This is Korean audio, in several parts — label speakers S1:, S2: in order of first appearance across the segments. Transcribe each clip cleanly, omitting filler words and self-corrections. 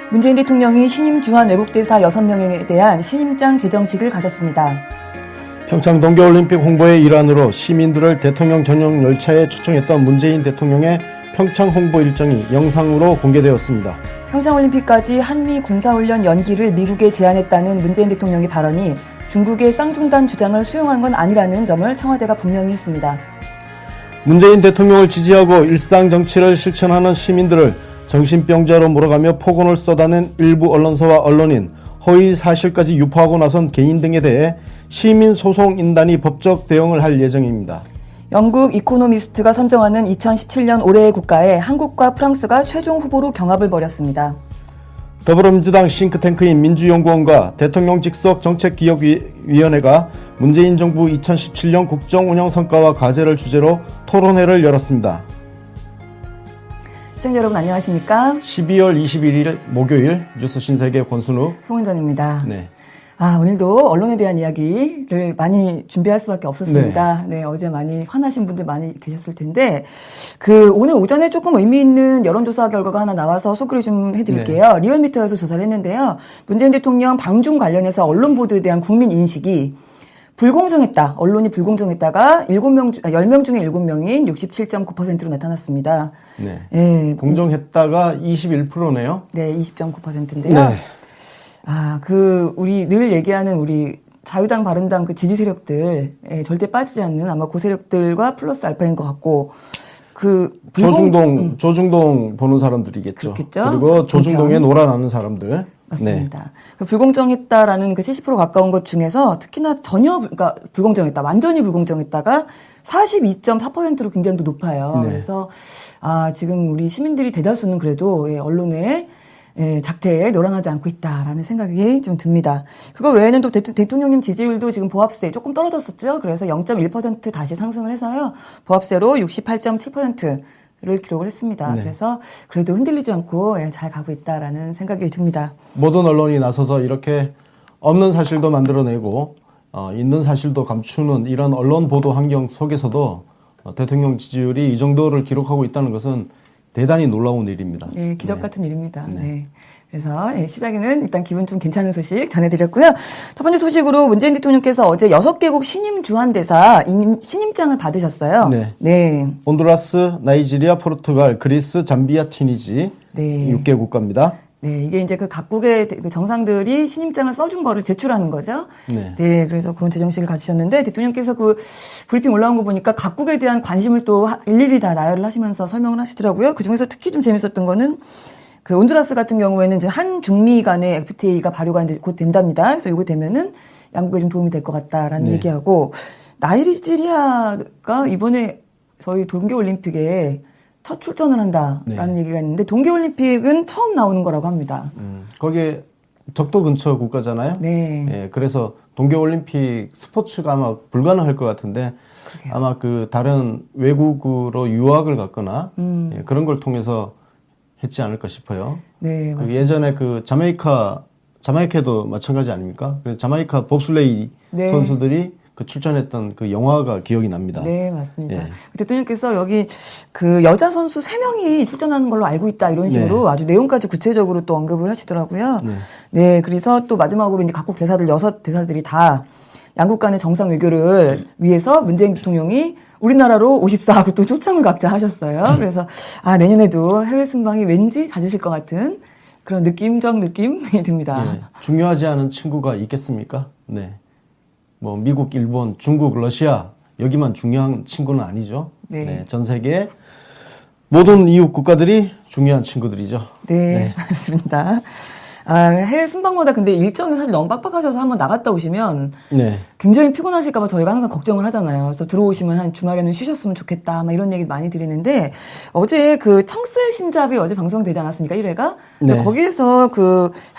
S1: 문재인 대통령이 신임 주한 외국대사 6명에 대한 신임장 개정식을 가졌습니다.
S2: 평창 동계올림픽 홍보의 일환으로 시민들을 대통령 전용 열차에 초청했던 문재인 대통령의 평창 홍보 일정이 영상으로 공개되었습니다.
S1: 평창올림픽까지 한미 군사훈련 연기를 미국에 제안했다는 문재인 대통령의 발언이 중국의 쌍중단 주장을 수용한 건 아니라는 점을 청와대가 분명히 했습니다.
S2: 문재인 대통령을 지지하고 일상 정치를 실천하는 시민들을 정신병자로 몰아가며 폭언을 쏟아낸 일부 언론사와 언론인, 허위 사실까지 유포하고 나선 개인 등에 대해 시민소송인단이 법적 대응을 할 예정입니다.
S1: 영국 이코노미스트가 선정하는 2017년 올해의 국가에 한국과 프랑스가 최종 후보로 경합을 벌였습니다.
S2: 더불어민주당 싱크탱크인 민주연구원과 대통령 직속 정책기획위원회가 문재인 정부 2017년 국정운영 성과와 과제를 주제로 토론회를 열었습니다.
S1: 시청자 여러분 안녕하십니까?
S2: 12월 21일 목요일 뉴스 신세계 권순우
S1: 송은전입니다.
S2: 네.
S1: 오늘도 언론에 대한 이야기를 많이 준비할 수밖에 없었습니다. 네, 어제 많이 화나신 분들 많이 계셨을 텐데, 오늘 오전에 조금 의미 있는 여론조사 결과가 하나 나와서 소개를 좀 해드릴게요. 네. 리얼미터에서 조사를 했는데요. 문재인 대통령 방중 관련해서 언론 보도에 대한 국민 인식이 불공정했다. 언론이 불공정했다가 10명 중에 7명인 67.9%로 나타났습니다.
S2: 네.
S1: 네.
S2: 공정했다가 21%네요.
S1: 네, 20.9%인데요. 네. 우리 늘 얘기하는 우리 자유당, 바른당 그 지지 세력들, 절대 빠지지 않는 아마 그 세력들과 플러스 알파인 것 같고,
S2: 조중동 보는 사람들이겠죠.
S1: 그렇겠죠?
S2: 그리고 조중동에 놀아나는 사람들.
S1: 맞습니다. 네. 불공정했다라는 70% 가까운 것 중에서 특히나 그러니까 불공정했다, 완전히 불공정했다가 42.4%로 굉장히 높아요. 네. 그래서, 지금 우리 시민들이 대다수는 그래도, 언론에 작태에 노란하지 않고 있다라는 생각이 좀 듭니다. 그거 외에는 또 대통령님 지지율도 지금 보합세 조금 떨어졌었죠. 그래서 0.1% 다시 상승을 해서요. 보합세로 68.7%를 기록을 했습니다. 네. 그래서 그래도 흔들리지 않고 잘 가고 있다라는 생각이 듭니다.
S2: 모든 언론이 나서서 이렇게 없는 사실도 만들어내고 있는 사실도 감추는 이런 언론 보도 환경 속에서도 대통령 지지율이 이 정도를 기록하고 있다는 것은 대단히 놀라운 일입니다.
S1: 네, 기적 같은 일입니다. 네. 그래서 시작에는 일단 기분 좀 괜찮은 소식 전해드렸고요. 첫 번째 소식으로 문재인 대통령께서 어제 6개국 신임 주한대사 신임장을 받으셨어요.
S2: 네.
S1: 네.
S2: 온두라스, 나이지리아, 포르투갈, 그리스, 잠비아, 튀니지 6개 국가입니다.
S1: 네, 이게 이제 각국의 정상들이 신임장을 써준 거를 제출하는 거죠. 네, 그래서 그런 제정식을 가지셨는데 대통령께서 브리핑 올라온 거 보니까 각국에 대한 관심을 또 일일이 다 나열을 하시면서 설명을 하시더라고요. 그 중에서 특히 좀 재밌었던 거는 온두라스 같은 경우에는 이제 한중미 간의 FTA가 발효가 이제 곧 된답니다. 그래서 이거 되면은 양국에 좀 도움이 될 것 같다라는 얘기하고, 나이지리아가 이번에 저희 동계올림픽에 첫 출전을 한다라는 얘기가 있는데, 동계올림픽은 처음 나오는 거라고 합니다.
S2: 거기에 적도 근처 국가잖아요.
S1: 네.
S2: 그래서 동계올림픽 스포츠가 아마 불가능할 것 같은데, 그러게요. 아마 다른 외국으로 유학을 갔거나, 그런 걸 통해서 했지 않을까 싶어요.
S1: 네, 맞습니다.
S2: 예전에 자마이카도 마찬가지 아닙니까? 자마이카 봅슬레이 선수들이 출전했던 영화가 기억이 납니다.
S1: 네, 맞습니다. 대통령께서 여기 여자 선수 3명이 출전하는 걸로 알고 있다, 이런 식으로 아주 내용까지 구체적으로 또 언급을 하시더라고요. 네, 그래서 또 마지막으로 이제 각국 대사들 6대사들이 다 양국 간의 정상 외교를 위해서 문재인 대통령이 우리나라로 오십사 하고 또 초청을 각자 하셨어요. 그래서 내년에도 해외 순방이 왠지 잦으실 것 같은 그런 느낌적 느낌이 듭니다.
S2: 네, 중요하지 않은 친구가 있겠습니까? 네. 미국, 일본, 중국, 러시아 여기만 중요한 친구는 아니죠. 네, 전 세계 모든 이웃 국가들이 중요한 친구들이죠.
S1: 네. 맞습니다. 해외 순방마다 근데 일정이 사실 너무 빡빡하셔서 한번 나갔다 오시면 굉장히 피곤하실까봐 저희가 항상 걱정을 하잖아요. 그래서 들어오시면 한 주말에는 쉬셨으면 좋겠다, 이런 얘기 많이 드리는데, 어제 청스 신잡이 어제 방송되지 않았습니까? 1회가? 네. 거기에서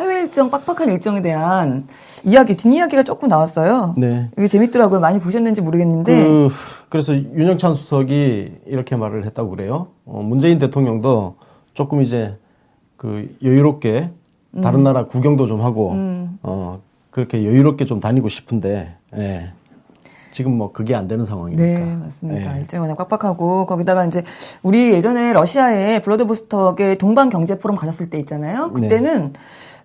S1: 해외 일정, 빡빡한 일정에 대한 뒷이야기가 조금 나왔어요. 네. 이게 재밌더라고요. 많이 보셨는지 모르겠는데.
S2: 그래서 윤영찬 수석이 이렇게 말을 했다고 그래요. 문재인 대통령도 조금 이제 여유롭게 다른 나라 구경도 좀 하고, 그렇게 여유롭게 좀 다니고 싶은데, 지금 뭐 그게 안 되는 상황이니까.
S1: 네, 맞습니다. 네. 일정이 워낙 빡빡하고 거기다가 이제 우리 예전에 러시아에 블라디보스톡에 동방 경제 포럼 가셨을 때 있잖아요. 그때는 네.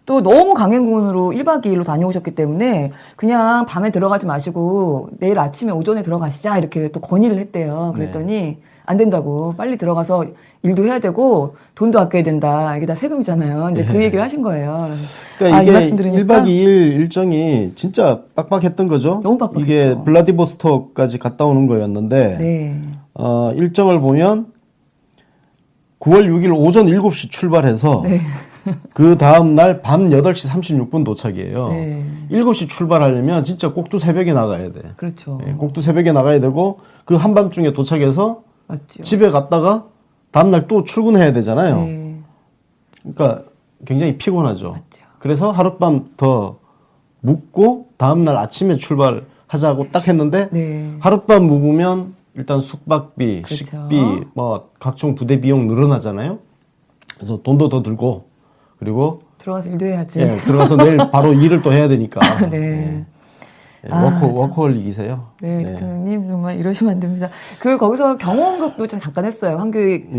S1: 또 너무 강행군으로 1박 2일로 다녀오셨기 때문에 그냥 밤에 들어가지 마시고 내일 아침에 오전에 들어가시자 이렇게 또 건의를 했대요. 그랬더니 네. 안 된다고 빨리 들어가서 일도 해야 되고 돈도 아껴야 된다. 이게 다 세금이잖아요. 근데 그 얘기를 하신 거예요.
S2: 그러니까 이게 이 말씀 들으니까 1박 2일 일정이 진짜 빡빡했던 거죠.
S1: 너무 빡빡했죠.
S2: 이게 블라디보스톡까지 갔다 오는 거였는데
S1: 네.
S2: 일정을 보면 9월 6일 오전 7시 출발해서 네. 그 다음 날 밤 8시 36분 도착이에요. 네. 7시 출발하려면 진짜 꼭두 새벽에 나가야 돼.
S1: 그렇죠.
S2: 네, 꼭두 새벽에 나가야 되고 그 한밤중에 도착해서
S1: 맞죠.
S2: 집에 갔다가 다음날 또 출근해야 되잖아요.
S1: 네.
S2: 그러니까 굉장히 피곤하죠.
S1: 맞죠.
S2: 그래서 하룻밤 더 묵고 다음날 아침에 출발하자고 딱 했는데
S1: 네.
S2: 하룻밤 묵으면 일단 숙박비,
S1: 그렇죠.
S2: 식비, 뭐 각종 부대 비용 늘어나잖아요. 그래서 돈도 더 들고 그리고
S1: 들어가서 일도 해야지.
S2: 예, 들어가서 내일 바로 일을 또 해야 되니까.
S1: 네.
S2: 예, 워커홀릭이세요.
S1: 네, 대통령님 정말 이러시면 안 됩니다. 거기서 경호원급도 좀 잠깐 했어요. 황교익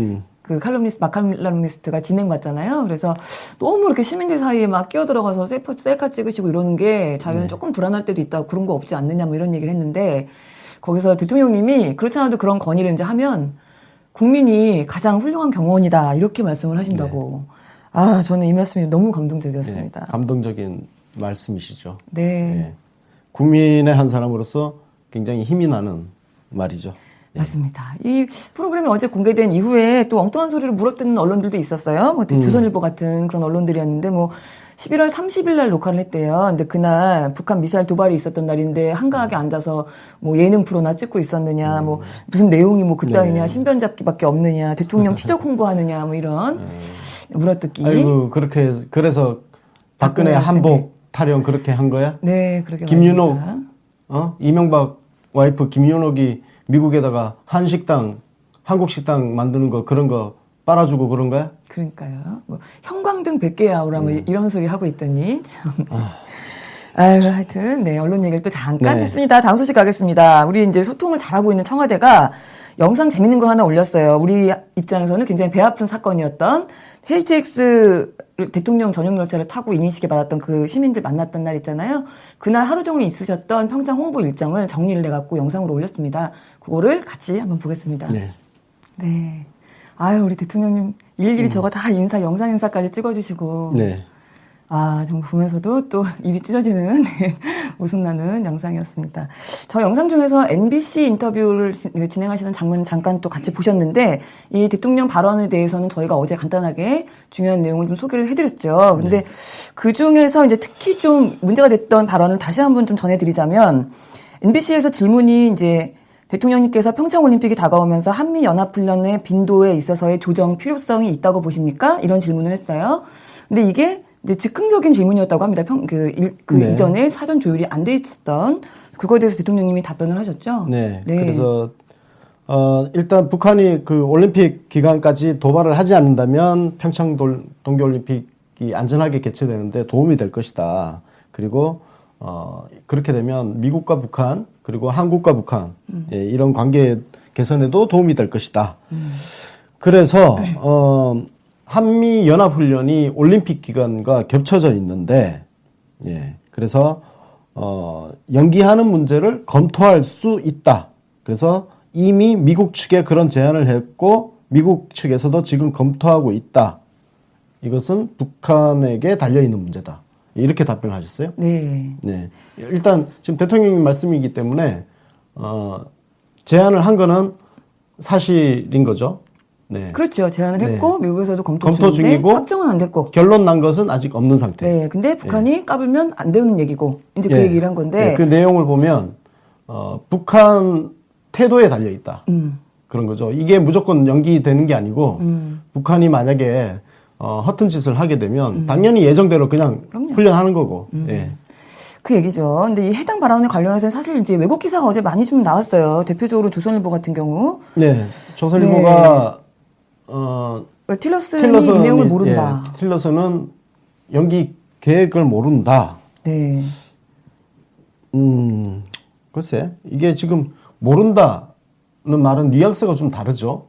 S1: 그 마칼럼니스트가 진행받잖아요. 그래서 너무 이렇게 시민들 사이에 막 끼어들어가서 셀카 찍으시고 이러는 게 자기는 조금 불안할 때도 있다. 그런 거 없지 않느냐 뭐 이런 얘기를 했는데 거기서 대통령님이 그렇지 않아도 그런 건의를 이제 하면 국민이 가장 훌륭한 경호원이다. 이렇게 말씀을 하신다고. 네. 아, 저는 이 말씀이 너무 감동적이었습니다.
S2: 네, 감동적인 말씀이시죠.
S1: 네. 네.
S2: 국민의 한 사람으로서 굉장히 힘이 나는 말이죠.
S1: 맞습니다. 이 프로그램이 어제 공개된 이후에 또 엉뚱한 소리를 물어뜯는 언론들도 있었어요. 뭐 조선일보 같은 그런 언론들이었는데 뭐 11월 30일 날 녹화를 했대요. 근데 그날 북한 미사일 도발이 있었던 날인데 한가하게 앉아서 뭐 예능 프로나 찍고 있었느냐, 뭐 무슨 내용이 뭐 그따위냐, 네. 신변 잡기밖에 없느냐, 대통령 치적 홍보하느냐, 뭐 이런 물어뜯기.
S2: 아이고 그래서 박근혜 한복 타령 그렇게 한 거야?
S1: 네, 그렇게.
S2: 김윤옥, 이명박 와이프 김윤옥이 미국에다가 한국 식당 만드는 거 그런 거 빨아주고 그런 거야?
S1: 그러니까요. 뭐 형광등 100개 아우라 뭐 이런 소리 하고 있더니 참. 아유, 하여튼 네, 언론 얘기를 또 잠깐 했습니다. 다음 소식 가겠습니다. 우리 이제 소통을 잘하고 있는 청와대가 영상 재밌는 걸 하나 올렸어요. 우리 입장에서는 굉장히 배 아픈 사건이었던 KTX 대통령 전용 열차를 타고 이민식에 받았던 그 시민들 만났던 날 있잖아요. 그날 하루 종일 있으셨던 평창 홍보 일정을 정리를 해갖고 영상으로 올렸습니다. 그거를 같이 한번 보겠습니다. 네. 네. 아유, 우리 대통령님 일일이 저거 다 영상 인사까지 찍어주시고. 네. 아, 정말 보면서도 또 입이 찢어지는 웃음 나는 영상이었습니다. 저 영상 중에서 MBC 인터뷰를 진행하시는 장면 잠깐 또 같이 보셨는데 이 대통령 발언에 대해서는 저희가 어제 간단하게 중요한 내용을 좀 소개를 해드렸죠. 근데 그 중에서 이제 특히 좀 문제가 됐던 발언을 다시 한번 좀 전해드리자면 MBC에서 질문이 이제 대통령님께서 평창올림픽이 다가오면서 한미연합훈련의 빈도에 있어서의 조정 필요성이 있다고 보십니까? 이런 질문을 했어요. 근데 이게 이제 즉흥적인 질문이었다고 합니다. 이전에 사전 조율이 안 돼 있었던 그거에 대해서 대통령님이 답변을 하셨죠.
S2: 네. 그래서 일단 북한이 그 올림픽 기간까지 도발을 하지 않는다면 평창 동계올림픽이 안전하게 개최되는데 도움이 될 것이다. 그리고 그렇게 되면 미국과 북한 그리고 한국과 북한 이런 관계 개선에도 도움이 될 것이다. 그래서 한미연합훈련이 올림픽 기간과 겹쳐져 있는데, 그래서, 연기하는 문제를 검토할 수 있다. 그래서 이미 미국 측에 그런 제안을 했고, 미국 측에서도 지금 검토하고 있다. 이것은 북한에게 달려있는 문제다. 이렇게 답변하셨어요?
S1: 네.
S2: 네. 일단, 지금 대통령님 말씀이기 때문에, 제안을 한 거는 사실인 거죠. 네.
S1: 그렇죠. 제안을 했고 미국에서도 검토 중이고 확정은 안 됐고
S2: 결론 난 것은 아직 없는 상태.
S1: 네. 근데 북한이 까불면 안 되는 얘기고 이제 그 얘기를 한 건데
S2: 그 내용을 보면 북한 태도에 달려 있다. 그런 거죠. 이게 무조건 연기되는 게 아니고 북한이 만약에 허튼 짓을 하게 되면 당연히 예정대로 그냥 훈련하는 거고.
S1: 그 얘기죠. 근데 이 해당 발언에 관련해서 사실 이제 외국 기사가 어제 많이 좀 나왔어요. 대표적으로 조선일보 같은 경우.
S2: 네. 조선일보가
S1: 틸러슨이 이 내용을 모른다.
S2: 틸러슨은 연기 계획을 모른다.
S1: 네.
S2: 글쎄, 이게 지금 모른다는 말은 뉘앙스가 좀 다르죠.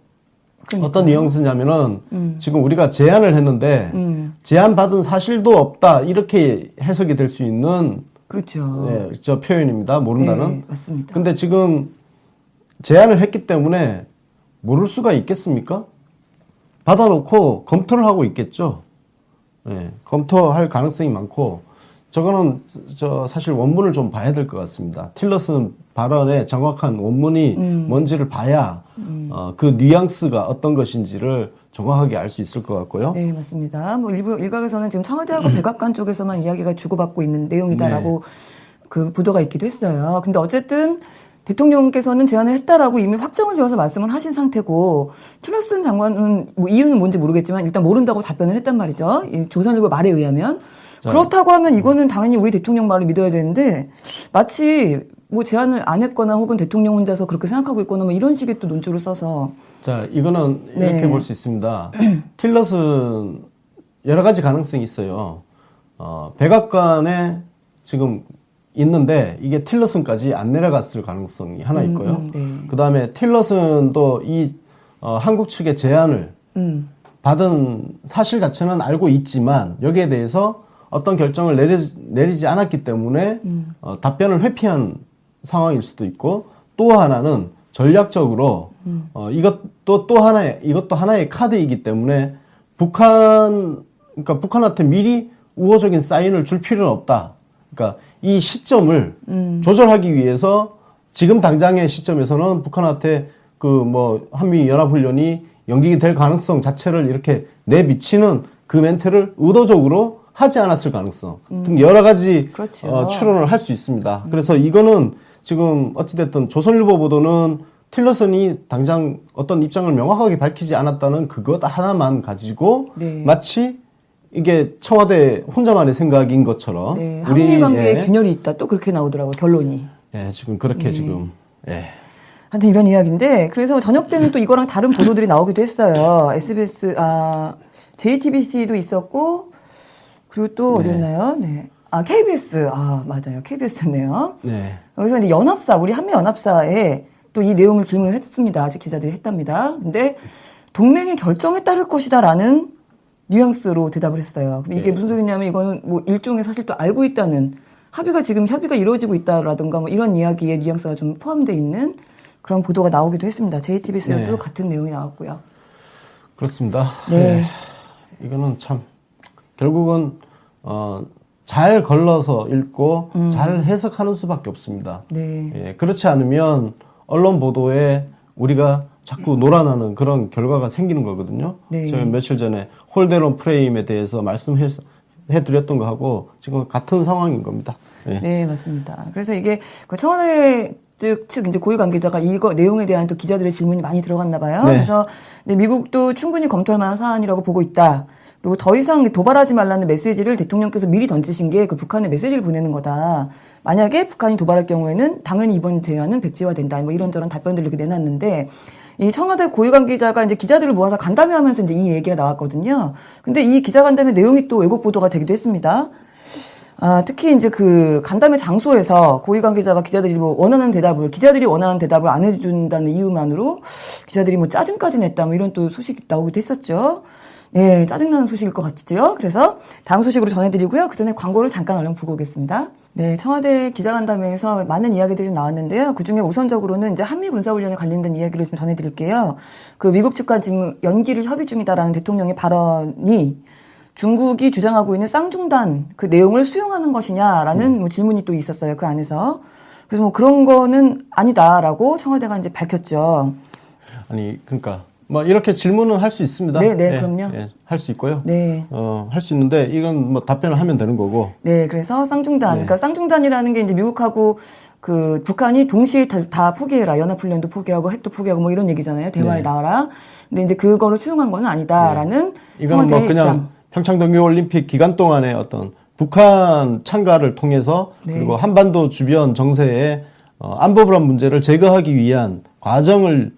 S1: 그러니까요.
S2: 어떤 뉘앙스냐면은 지금 우리가 제안을 했는데 제안받은 사실도 없다 이렇게 해석이 될 수 있는
S1: 그렇죠.
S2: 네, 저 표현입니다. 모른다는.
S1: 네, 맞습니다.
S2: 근데 지금 제안을 했기 때문에 모를 수가 있겠습니까? 받아놓고 검토를 하고 있겠죠. 네, 검토할 가능성이 많고 저거는 사실 원문을 좀 봐야 될 것 같습니다. 틸러슨 발언의 정확한 원문이 뭔지를 봐야 그 뉘앙스가 어떤 것인지를 정확하게 알 수 있을 것 같고요.
S1: 네, 맞습니다. 뭐 일부 일각에서는 지금 청와대하고 백악관 쪽에서만 이야기가 주고받고 있는 내용이다라고 그 보도가 있기도 했어요. 근데 어쨌든 대통령께서는 제안을 했다라고 이미 확정을 지어서 말씀을 하신 상태고 틸러슨 장관은 뭐 이유는 뭔지 모르겠지만 일단 모른다고 답변을 했단 말이죠. 이 조선일보 말에 의하면. 그렇다고 하면 이거는 당연히 우리 대통령 말을 믿어야 되는데 마치 뭐 제안을 안 했거나 혹은 대통령 혼자서 그렇게 생각하고 있거나 뭐 이런 식의 또 논조를 써서
S2: 자, 이거는 이렇게
S1: 네.
S2: 볼 수 있습니다. 틸러슨 여러 가지 가능성이 있어요. 백악관에 지금 있는데 이게 틸러슨까지 안 내려갔을 가능성이 하나 있고요.
S1: 네.
S2: 그 다음에 틸러슨도 이 한국 측의 제안을 받은 사실 자체는 알고 있지만 여기에 대해서 어떤 결정을 내리지 않았기 때문에 답변을 회피한 상황일 수도 있고 또 하나는 전략적으로 이것도 하나의 카드이기 때문에 그러니까 북한한테 미리 우호적인 사인을 줄 필요는 없다. 그러니까 이 시점을 조절하기 위해서 지금 당장의 시점에서는 북한한테 그 뭐 한미 연합훈련이 연기가 될 가능성 자체를 이렇게 내비치는 그 멘트를 의도적으로 하지 않았을 가능성 등 여러 가지
S1: 그렇죠.
S2: 추론을 할 수 있습니다. 그래서 이거는 지금 어찌됐든 조선일보 보도는 틸러슨이 당장 어떤 입장을 명확하게 밝히지 않았다는 그것 하나만 가지고
S1: 네.
S2: 마치 이게 청와대 혼자만의 생각인 것처럼
S1: 네, 한미 관계에
S2: 예,
S1: 균열이 있다. 또 그렇게 나오더라고요. 결론이.
S2: 예, 지금 그렇게 지금 예.
S1: 하여튼 이런 이야기인데 그래서 저녁 때는 또 이거랑 다른 보도들이 나오기도 했어요. SBS, JTBC도 있었고 그리고 또 어디였나요? 네. KBS. 맞아요. KBS였네요.
S2: 네.
S1: 여기서 이제 연합사, 우리 한미연합사에 또 이 내용을 질문을 했습니다. 기자들이 했답니다. 근데 동맹의 결정에 따를 것이다라는 뉘앙스로 대답을 했어요. 근데 이게 무슨 소리냐면 이거는 뭐 일종의 사실 또 알고 있다는 협의가 이루어지고 있다라든가 뭐 이런 이야기에 뉘앙스가 좀 포함되어 있는 그런 보도가 나오기도 했습니다. JTBC에도
S2: 네.
S1: 같은 내용이 나왔고요.
S2: 그렇습니다.
S1: 네.
S2: 이거는 참 결국은 잘 걸러서 읽고 잘 해석하는 수밖에 없습니다.
S1: 네.
S2: 예, 그렇지 않으면 언론 보도에 우리가 자꾸 놀아나는 그런 결과가 생기는 거거든요.
S1: 네.
S2: 제가 며칠 전에 홀대론 프레임에 대해서 말씀해드렸던 거하고 지금 같은 상황인 겁니다. 예.
S1: 네, 맞습니다. 그래서 이게 그 청와대 측 이제 고위 관계자가 이거 내용에 대한 또 기자들의 질문이 많이 들어갔나 봐요.
S2: 네.
S1: 그래서 미국도 충분히 검토할 만한 사안이라고 보고 있다. 그리고 더 이상 도발하지 말라는 메시지를 대통령께서 미리 던지신 게 그 북한에 메시지를 보내는 거다. 만약에 북한이 도발할 경우에는 당연히 이번 대화는 백지화된다. 뭐 이런저런 답변들을 이렇게 내놨는데 이 청와대 고위 관계자가 이제 기자들을 모아서 간담회 하면서 이제 이 얘기가 나왔거든요. 근데 이 기자 간담회 내용이 또 왜곡 보도가 되기도 했습니다. 특히 이제 그 간담회 장소에서 고위 관계자가 기자들이 기자들이 원하는 대답을 안 해준다는 이유만으로 기자들이 뭐 짜증까지 냈다. 뭐 이런 또 소식이 나오기도 했었죠. 네, 짜증나는 소식일 것 같죠? 그래서 다음 소식으로 전해드리고요. 그 전에 광고를 잠깐 얼른 보고 오겠습니다. 네, 청와대 기자간담회에서 많은 이야기들이 좀 나왔는데요. 그 중에 우선적으로는 이제 한미 군사훈련에 관련된 이야기를 좀 전해드릴게요. 그 미국 측과 지금 연기를 협의 중이다라는 대통령의 발언이 중국이 주장하고 있는 쌍중단 그 내용을 수용하는 것이냐라는 뭐 질문이 또 있었어요. 그 안에서. 그래서 뭐 그런 거는 아니다라고 청와대가 이제 밝혔죠.
S2: 아니, 그러니까 뭐 이렇게 질문은 할 수 있습니다.
S1: 네, 그럼요.
S2: 할 수 있고요.
S1: 네.
S2: 할 수 있는데 이건 뭐 답변을 하면 되는 거고.
S1: 네, 그래서 쌍중단. 그러니까 쌍중단이라는 게 이제 미국하고 그 북한이 동시에 다 포기해라. 연합훈련도 포기하고 핵도 포기하고 뭐 이런 얘기잖아요. 대화에 나와라. 근데 이제 그거를 수용한 건 아니다라는
S2: 이건 뭐
S1: 청와대의
S2: 그냥
S1: 입장.
S2: 평창 동계올림픽 기간 동안에 어떤 북한 참가를 통해서 그리고 한반도 주변 정세에 안보불안 문제를 제거하기 위한 과정을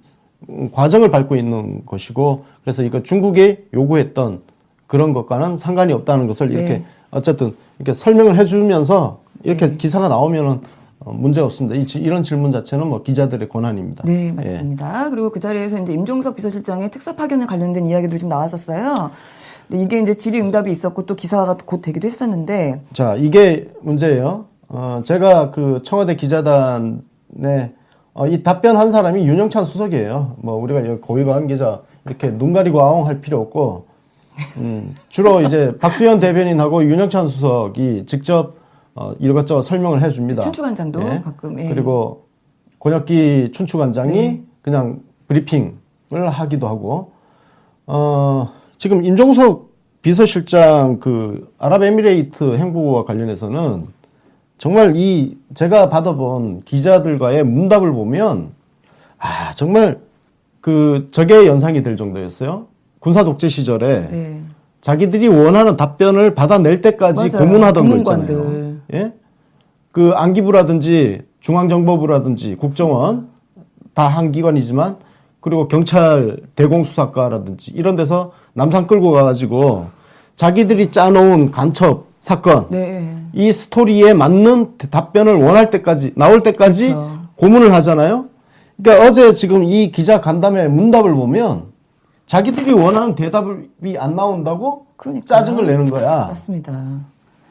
S2: 밟고 있는 것이고 그래서 이거 중국이 요구했던 그런 것과는 상관이 없다는 것을 이렇게 어쨌든 이렇게 설명을 해주면서 이렇게 기사가 나오면은 문제 없습니다. 이런 질문 자체는 뭐 기자들의 권한입니다.
S1: 네, 맞습니다. 그리고 그 자리에서 이제 임종석 비서실장의 특사 파견에 관련된 이야기도 좀 나왔었어요. 근데 이게 이제 질의응답이 있었고 또 기사가 곧 되기도 했었는데.
S2: 자, 이게 문제예요. 제가 그 청와대 기자단에 이 답변한 사람이 윤영찬 수석이에요. 뭐 우리가 고위관 기자 이렇게 눈 가리고 아웅할 필요 없고, 주로 이제 박수현 대변인하고 윤영찬 수석이 직접 이것저것 설명을 해줍니다.
S1: 춘추관장도 가끔.
S2: 그리고 권혁기 춘추관장이 그냥 브리핑을 하기도 하고, 지금 임종석 비서실장 그 아랍에미레이트 행보와 관련해서는 정말 제가 받아본 기자들과의 문답을 보면, 정말 적의 연상이 될 정도였어요. 군사 독재 시절에 자기들이 원하는 답변을 받아낼 때까지
S1: 맞아요.
S2: 고문하던 거
S1: 고문관들.
S2: 있잖아요. 예? 그 안기부라든지 중앙정보부라든지 국정원 다 한 기관이지만, 그리고 경찰 대공수사과라든지 이런 데서 남산 끌고 가가지고 자기들이 짜놓은 간첩 사건, 이 스토리에 맞는 답변을 원할 때까지, 나올 때까지
S1: 그렇죠.
S2: 고문을 하잖아요. 그러니까 어제 지금 이 기자 간담회 문답을 보면 자기들이 원하는 대답이 안 나온다고 짜증을 내는 거야.
S1: 맞습니다.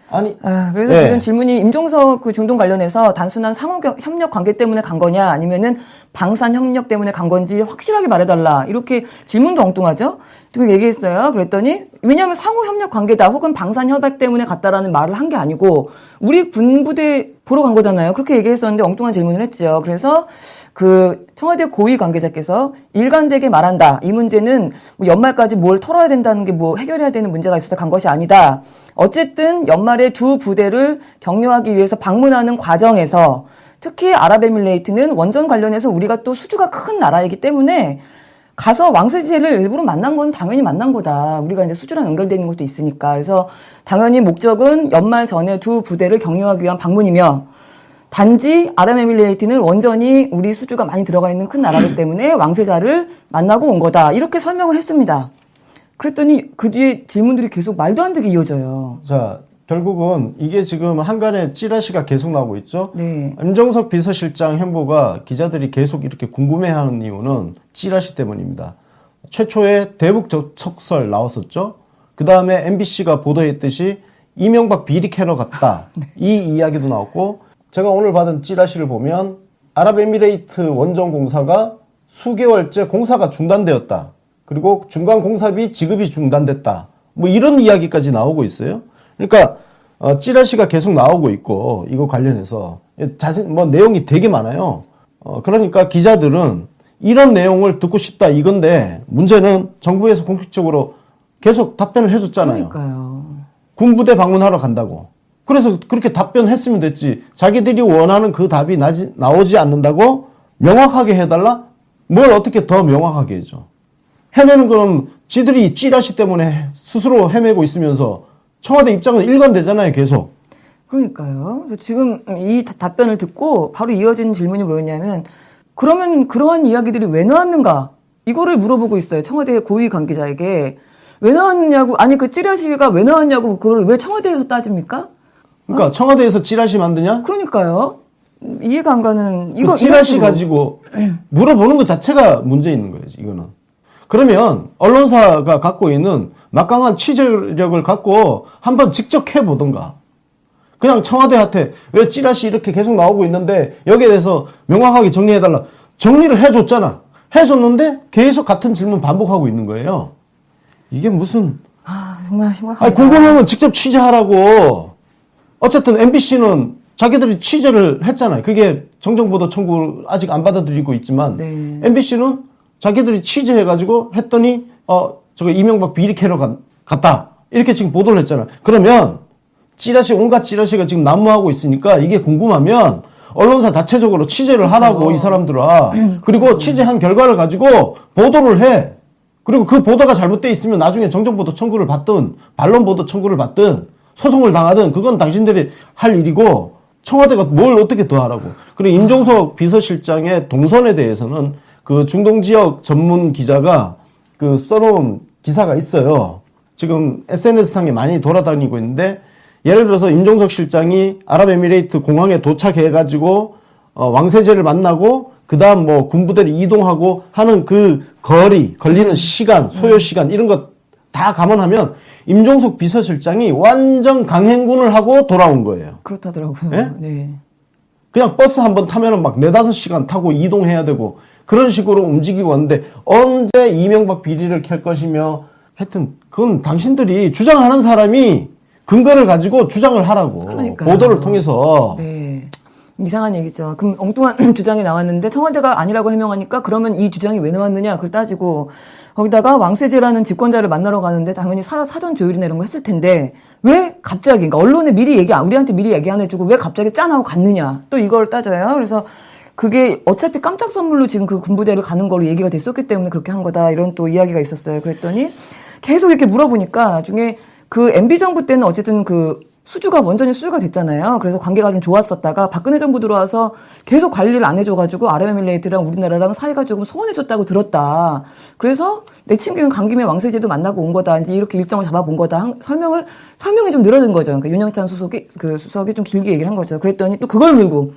S2: 아니,
S1: 그래서 지금 질문이 임종석 그 중동 관련해서 단순한 상호 협력 관계 때문에 간 거냐, 아니면은 방산 협력 때문에 간 건지 확실하게 말해달라. 이렇게 질문도 엉뚱하죠? 그 얘기했어요. 그랬더니, 왜냐하면 상호 협력 관계다, 혹은 방산 협약 때문에 갔다라는 말을 한 게 아니고, 우리 군부대 보러 간 거잖아요. 그렇게 얘기했었는데 엉뚱한 질문을 했죠. 그래서 청와대 고위 관계자께서 일관되게 말한다. 이 문제는 뭐 연말까지 뭘 털어야 된다는 게 뭐 해결해야 되는 문제가 있어서 간 것이 아니다. 어쨌든 연말에 두 부대를 격려하기 위해서 방문하는 과정에서 특히 아랍에미레이트는 원전 관련해서 우리가 또 수주가 큰 나라이기 때문에 가서 왕세지를 일부러 만난 건 당연히 만난 거다. 우리가 이제 수주랑 연결되어 있는 것도 있으니까. 그래서 당연히 목적은 연말 전에 두 부대를 격려하기 위한 방문이며, 단지 아랍에미레이트는 원전이 우리 수주가 많이 들어가 있는 큰 나라이기 때문에 왕세자를 만나고 온 거다. 이렇게 설명을 했습니다. 그랬더니 그 뒤에 질문들이 계속 말도 안 되게 이어져요.
S2: 자, 결국은 이게 지금 한간에 찌라시가 계속 나오고 있죠.
S1: 네.
S2: 임종석 비서실장 행보가 기자들이 계속 이렇게 궁금해하는 이유는 찌라시 때문입니다. 최초에 대북 척설 나왔었죠. 그 다음에 MBC가 보도했듯이 이명박 비리 캐러 갔다. 이 이야기도 나왔고, 제가 오늘 받은 찌라시를 보면 아랍에미레이트 원전 공사가 수개월째 공사가 중단되었다. 그리고 중간 공사비 지급이 중단됐다. 뭐 이런 이야기까지 나오고 있어요. 그러니까 찌라시가 계속 나오고 있고, 이거 관련해서 내용이 되게 많아요. 그러니까 기자들은 이런 내용을 듣고 싶다 이건데, 문제는 정부에서 공식적으로 계속 답변을 해줬잖아요.
S1: 그러니까요.
S2: 군부대 방문하러 간다고. 그래서 그렇게 답변했으면 됐지. 자기들이 원하는 그 답이 나오지 않는다고 명확하게 해달라? 뭘 어떻게 더 명확하게 해줘. 헤매는 거는 지들이 찌라시 때문에 스스로 헤매고 있으면서 청와대 입장은 일관되잖아요, 계속.
S1: 그러니까요. 그래서 지금 이 답변을 듣고 바로 이어진 질문이 뭐였냐면, 그러면 그러한 이야기들이 왜 나왔는가? 이거를 물어보고 있어요. 청와대 고위 관계자에게. 왜 나왔냐고, 아니 그 찌라시가 왜 나왔냐고, 그걸 왜 청와대에서 따집니까?
S2: 그러니까 청와대에서 찌라시 만드냐?
S1: 그러니까요. 이해가 안 가는, 이거.
S2: 찌라시 가지고 물어보는 것 자체가 문제 있는 거예요, 이거는. 그러면 언론사가 갖고 있는 막강한 취재력을 갖고 한번 직접 해보던가. 그냥 청와대한테 왜 찌라시 이렇게 계속 나오고 있는데 여기에 대해서 명확하게 정리해달라. 정리를 해줬잖아. 해줬는데 계속 같은 질문 반복하고 있는 거예요. 이게 무슨.
S1: 정말 심각합니다.
S2: 아니, 궁금하면 직접 취재하라고. 어쨌든 MBC는 자기들이 취재를 했잖아요. 그게 정정보도 청구 아직 안 받아들이고 있지만, MBC는 자기들이 취재해가지고 했더니 저거 이명박 비리 캐러 갔다 이렇게 지금 보도를 했잖아요. 그러면 온갖 찌라시가 지금 난무하고 있으니까 이게 궁금하면 언론사 자체적으로 취재를 하라고, 이 사람들아. 그리고 취재한 결과를 가지고 보도를 해. 그리고 그 보도가 잘못돼 있으면 나중에 정정보도 청구를 받든 반론보도 청구를 받든 소송을 당하든 그건 당신들이 할 일이고, 청와대가 뭘 어떻게 더 하라고. 그리고 임종석 비서실장의 동선에 대해서는 그 중동 지역 전문 기자가 써놓은 기사가 있어요. 지금 SNS상에 많이 돌아다니고 있는데, 예를 들어서 임종석 실장이 아랍에미레이트 공항에 도착해가지고 왕세제를 만나고 그 다음 뭐 군부대를 이동하고 하는 그 걸리는 시간, 소요 시간 이런 것 다 감안하면 임종석 비서실장이 완전 강행군을 하고 돌아온 거예요.
S1: 그렇다더라고요.
S2: 네?
S1: 네.
S2: 그냥 버스 한 번 타면은 막 4-5시간 타고 이동해야 되고 그런 식으로 움직이고 왔는데 언제 이명박 비리를 켤 것이며 하여튼 그건 당신들이 주장하는 사람이 근거를 가지고 주장을 하라고.
S1: 그러니까요.
S2: 보도를 통해서.
S1: 네. 이상한 얘기죠. 그럼 엉뚱한 주장이 나왔는데 청와대가 아니라고 해명하니까 그러면 이 주장이 왜 나왔느냐 그걸 따지고 거기다가 왕세제라는 집권자를 만나러 가는데 당연히 사전 조율이나 이런 거 했을 텐데 왜 갑자기 그러니까 언론에 우리한테 미리 얘기 안 해주고 왜 갑자기 짠하고 갔느냐 또 이걸 따져요. 그래서 그게 어차피 깜짝 선물로 지금 그 군부대를 가는 걸로 얘기가 됐었기 때문에 그렇게 한 거다 이런 또 이야기가 있었어요. 그랬더니 계속 이렇게 물어보니까 나중에 그 MB 정부 때는 어쨌든 그 완전히 수주가 됐잖아요. 그래서 관계가 좀 좋았었다가 박근혜 정부 들어와서 계속 관리를 안 해줘가지고 아랍에미레이트랑 우리나라랑 사이가 조금 소원해졌다고 들었다. 그래서 내친교는 간 김에 왕세제도 만나고 온 거다. 이제 이렇게 일정을 잡아본 거다. 설명이 좀 늘어진 거죠. 그러니까 윤영찬 수석이 좀 길게 얘기를 한 거죠. 그랬더니 또 그걸 밀고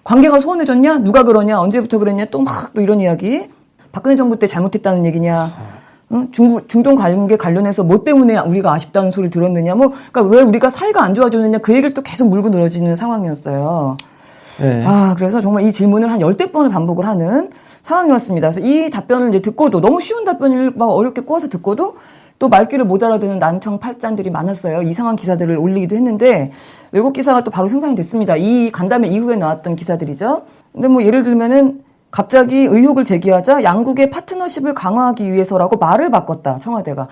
S1: 관계가 소원해졌냐? 누가 그러냐? 언제부터 그랬냐? 또 이런 이야기. 박근혜 정부 때 잘못했다는 얘기냐? 중동 관계 관련해서 뭐 때문에 우리가 아쉽다는 소리를 들었느냐, 그러니까 왜 우리가 사이가 안 좋아졌느냐, 그 얘기를 또 계속 물고 늘어지는 상황이었어요.
S2: 네.
S1: 그래서 정말 이 질문을 한 10대 번을 반복을 하는 상황이었습니다. 그래서 이 답변을 이제 듣고도, 너무 쉬운 답변을 막 어렵게 꼬아서 듣고도 또 말귀를 못 알아듣는 난청팔단들이 많았어요. 이상한 기사들을 올리기도 했는데, 외국 기사가 또 바로 생산이 됐습니다. 이 간담회 이후에 나왔던 기사들이죠. 근데 예를 들면은, 갑자기 의혹을 제기하자 양국의 파트너십을 강화하기 위해서라고 말을 바꿨다. 청와대는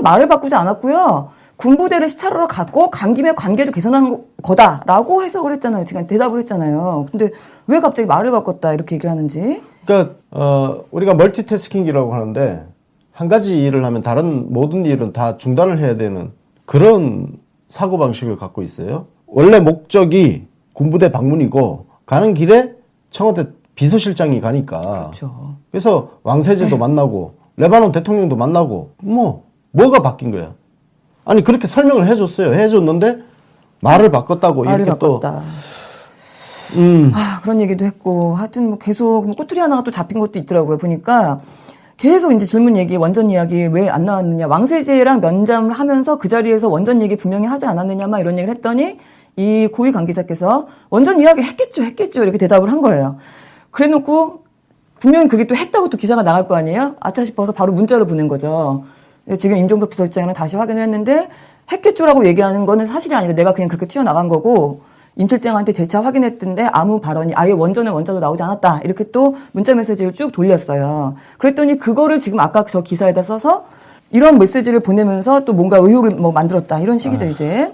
S1: 말을 바꾸지 않았고요. 군부대를 시찰하러 갔고 간 김에 관계도 개선한 거다라고 해석을 했잖아요. 지금 대답을 했잖아요. 근데 왜 갑자기 말을 바꿨다 이렇게 얘기를 하는지.
S2: 그러니까 우리가 멀티태스킹이라고 하는데 한 가지 일을 하면 다른 모든 일은 다 중단을 해야 되는 그런 사고방식을 갖고 있어요. 원래 목적이 군부대 방문이고 가는 길에 청와대 비서실장이 가니까.
S1: 그렇죠.
S2: 그래서 왕세제도 만나고 레바논 대통령도 만나고 뭐가 바뀐 거야. 아니 그렇게 설명을 해줬는데 말을 바꿨다고
S1: 말을
S2: 이렇게
S1: 바꿨다. 그런 얘기도 했고 하여튼 계속 꼬투리 하나가 또 잡힌 것도 있더라고요. 보니까 계속 이제 질문 얘기, 원전 이야기 왜 안 나왔느냐. 왕세제랑 면담을 하면서 그 자리에서 원전 얘기 분명히 하지 않았느냐 막 이런 얘기를 했더니 이 고위 관계자께서 원전 이야기 했겠죠 이렇게 대답을 한 거예요. 그래놓고 분명히 그게 또 했다고 또 기사가 나갈 거 아니에요? 아차 싶어서 바로 문자를 보낸 거죠. 지금 임종석 비서실장이랑 다시 확인을 했는데 했겠죠라고 얘기하는 거는 사실이 아니다. 내가 그냥 그렇게 튀어나간 거고 임 실장한테 재차 확인했던데 아무 발언이 아예 원자도 나오지 않았다. 이렇게 또 문자 메시지를 쭉 돌렸어요. 그랬더니 그거를 지금 아까 저 기사에다 써서 이런 메시지를 보내면서 또 뭔가 의혹을 만들었다. 이런 식이죠, 이제.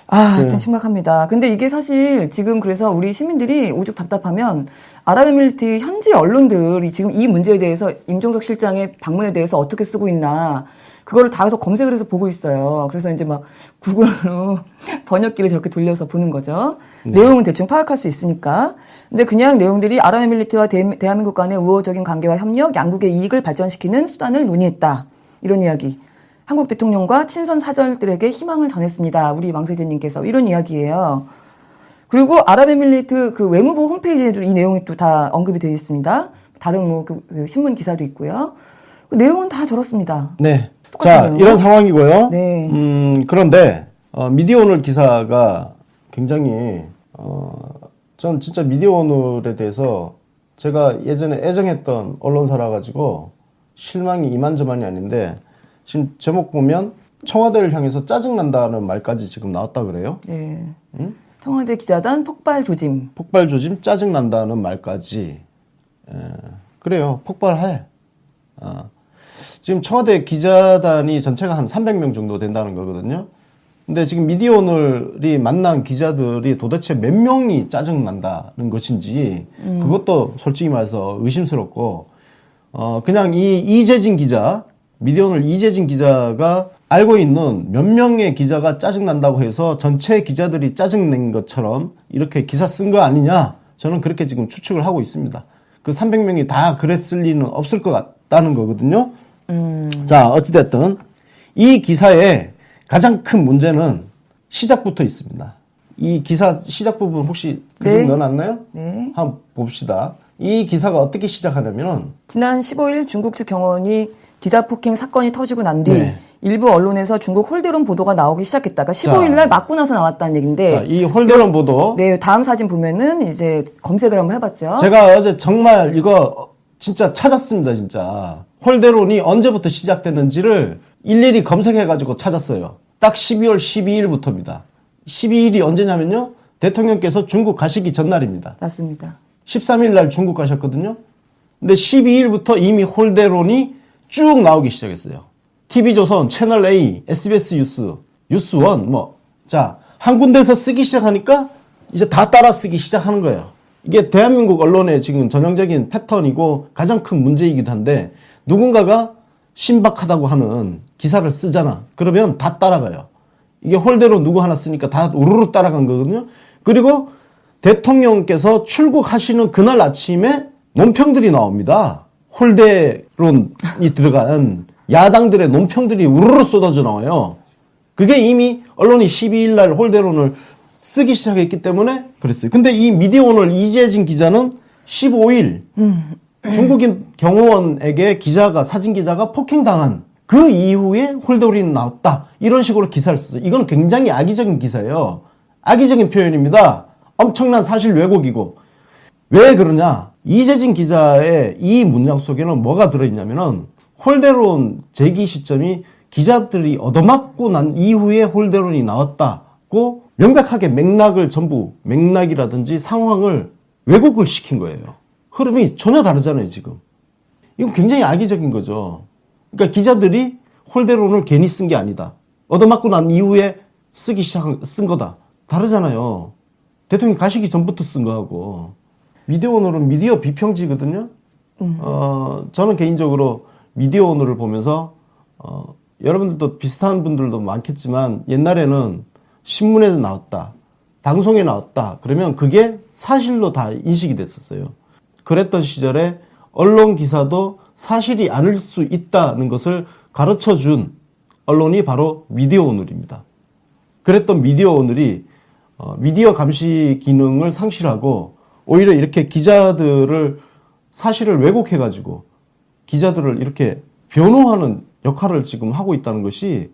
S1: 하여튼 심각합니다. 근데 이게 사실 지금 그래서 우리 시민들이 오죽 답답하면 아랍에미리트 현지 언론들이 지금 이 문제에 대해서 임종석 실장의 방문에 대해서 어떻게 쓰고 있나 그거를 다 해서 검색을 해서 보고 있어요. 그래서 이제 막 구글로 번역기를 저렇게 돌려서 보는 거죠. 네. 내용은 대충 파악할 수 있으니까. 근데 그냥 내용들이 아랍에미리트와 대한민국 간의 우호적인 관계와 협력, 양국의 이익을 발전시키는 수단을 논의했다. 이런 이야기. 한국 대통령과 친선 사절들에게 희망을 전했습니다. 우리 왕세제님께서. 이런 이야기예요. 그리고 아랍에미리트 그 외무부 홈페이지에도 이 내용이 또 다 언급이 되어 있습니다. 다른 그 신문 기사도 있고요. 그 내용은 다 저렇습니다.
S2: 네.
S1: 똑같은
S2: 자, 이런 상황이고요.
S1: 네.
S2: 그런데 미디어오늘 기사가 굉장히 전 진짜 미디어오늘에 대해서 제가 예전에 애정했던 언론사라 가지고 실망이 이만저만이 아닌데 지금 제목 보면 청와대를 향해서 짜증난다는 말까지 지금 나왔다 그래요?
S1: 네. 응? 청와대 기자단 폭발 조짐.
S2: 폭발 조짐 짜증난다는 말까지. 그래요. 폭발해. 지금 청와대 기자단이 전체가 한 300명 정도 된다는 거거든요. 근데 지금 미디어오늘이 만난 기자들이 도대체 몇 명이 짜증난다는 것인지 그것도 솔직히 말해서 의심스럽고 그냥 이 이재진 기자 미디어오늘 이재진 기자가 알고 있는 몇 명의 기자가 짜증난다고 해서 전체 기자들이 짜증낸 것처럼 이렇게 기사 쓴 거 아니냐 저는 그렇게 지금 추측을 하고 있습니다. 그 300명이 다 그랬을 리는 없을 것 같다는 거거든요. 자, 어찌됐든 이 기사의 가장 큰 문제는 시작부터 있습니다. 이 기사 시작 부분 혹시
S1: 네.
S2: 넣어놨나요?
S1: 네.
S2: 한번 봅시다. 이 기사가 어떻게 시작하냐면은
S1: 지난 15일 중국 측 경호원이 기자 폭행 사건이 터지고 난 뒤
S2: 네.
S1: 일부 언론에서 중국 홀대론 보도가 나오기 시작했다가 15일 날 맞고 나서 나왔다는 얘기인데
S2: 자, 이 홀대론 보도
S1: 네, 다음 사진 보면은 이제 검색을 한번 해봤죠.
S2: 제가 어제 정말 이거 진짜 찾았습니다, 진짜. 홀대론이 언제부터 시작됐는지를 일일이 검색해가지고 찾았어요. 딱 12월 12일부터입니다. 12일이 언제냐면요. 대통령께서 중국 가시기 전날입니다.
S1: 맞습니다.
S2: 13일 날 중국 가셨거든요. 근데 12일부터 이미 홀대론이 쭉 나오기 시작했어요. TV조선, 채널A, SBS 뉴스, 뉴스원, 자, 한 군데서 쓰기 시작하니까 이제 다 따라 쓰기 시작하는 거예요. 이게 대한민국 언론의 지금 전형적인 패턴이고 가장 큰 문제이기도 한데 누군가가 신박하다고 하는 기사를 쓰잖아. 그러면 다 따라가요. 이게 홀대로 누구 하나 쓰니까 다 우르르 따라간 거거든요. 그리고 대통령께서 출국하시는 그날 아침에 논평들이 나옵니다. 홀대론이 들어간 야당들의 논평들이 우르르 쏟아져 나와요. 그게 이미 언론이 12일 날 홀대론을 쓰기 시작했기 때문에 그랬어요. 근데 이 미디어오늘 이재진 기자는 15일 중국인 경호원에게 사진 기자가 폭행당한 그 이후에 홀대론이 나왔다. 이런 식으로 기사를 썼어요. 이건 굉장히 악의적인 기사예요. 악의적인 표현입니다. 엄청난 사실 왜곡이고. 왜 그러냐? 이재진 기자의 이 문장 속에는 뭐가 들어있냐면은 홀대론 제기 시점이 기자들이 얻어맞고 난 이후에 홀대론이 나왔다고 명백하게 맥락이라든지 상황을 왜곡을 시킨 거예요. 흐름이 전혀 다르잖아요, 지금. 이건 굉장히 악의적인 거죠. 그러니까 기자들이 홀대론을 괜히 쓴 게 아니다. 얻어맞고 난 이후에 쓴 거다. 다르잖아요. 대통령이 가시기 전부터 쓴 거하고. 미디어오늘은 미디어 비평지거든요. 저는 개인적으로 미디어오늘을 보면서 여러분들도 비슷한 분들도 많겠지만 옛날에는 신문에서 나왔다, 방송에 나왔다 그러면 그게 사실로 다 인식이 됐었어요. 그랬던 시절에 언론 기사도 사실이 아닐 수 있다는 것을 가르쳐준 언론이 바로 미디어오늘입니다. 그랬던 미디어오늘이 미디어 감시 기능을 상실하고 오히려 이렇게 기자들을 사실을 왜곡해가지고 기자들을 이렇게 변호하는 역할을 지금 하고 있다는 것이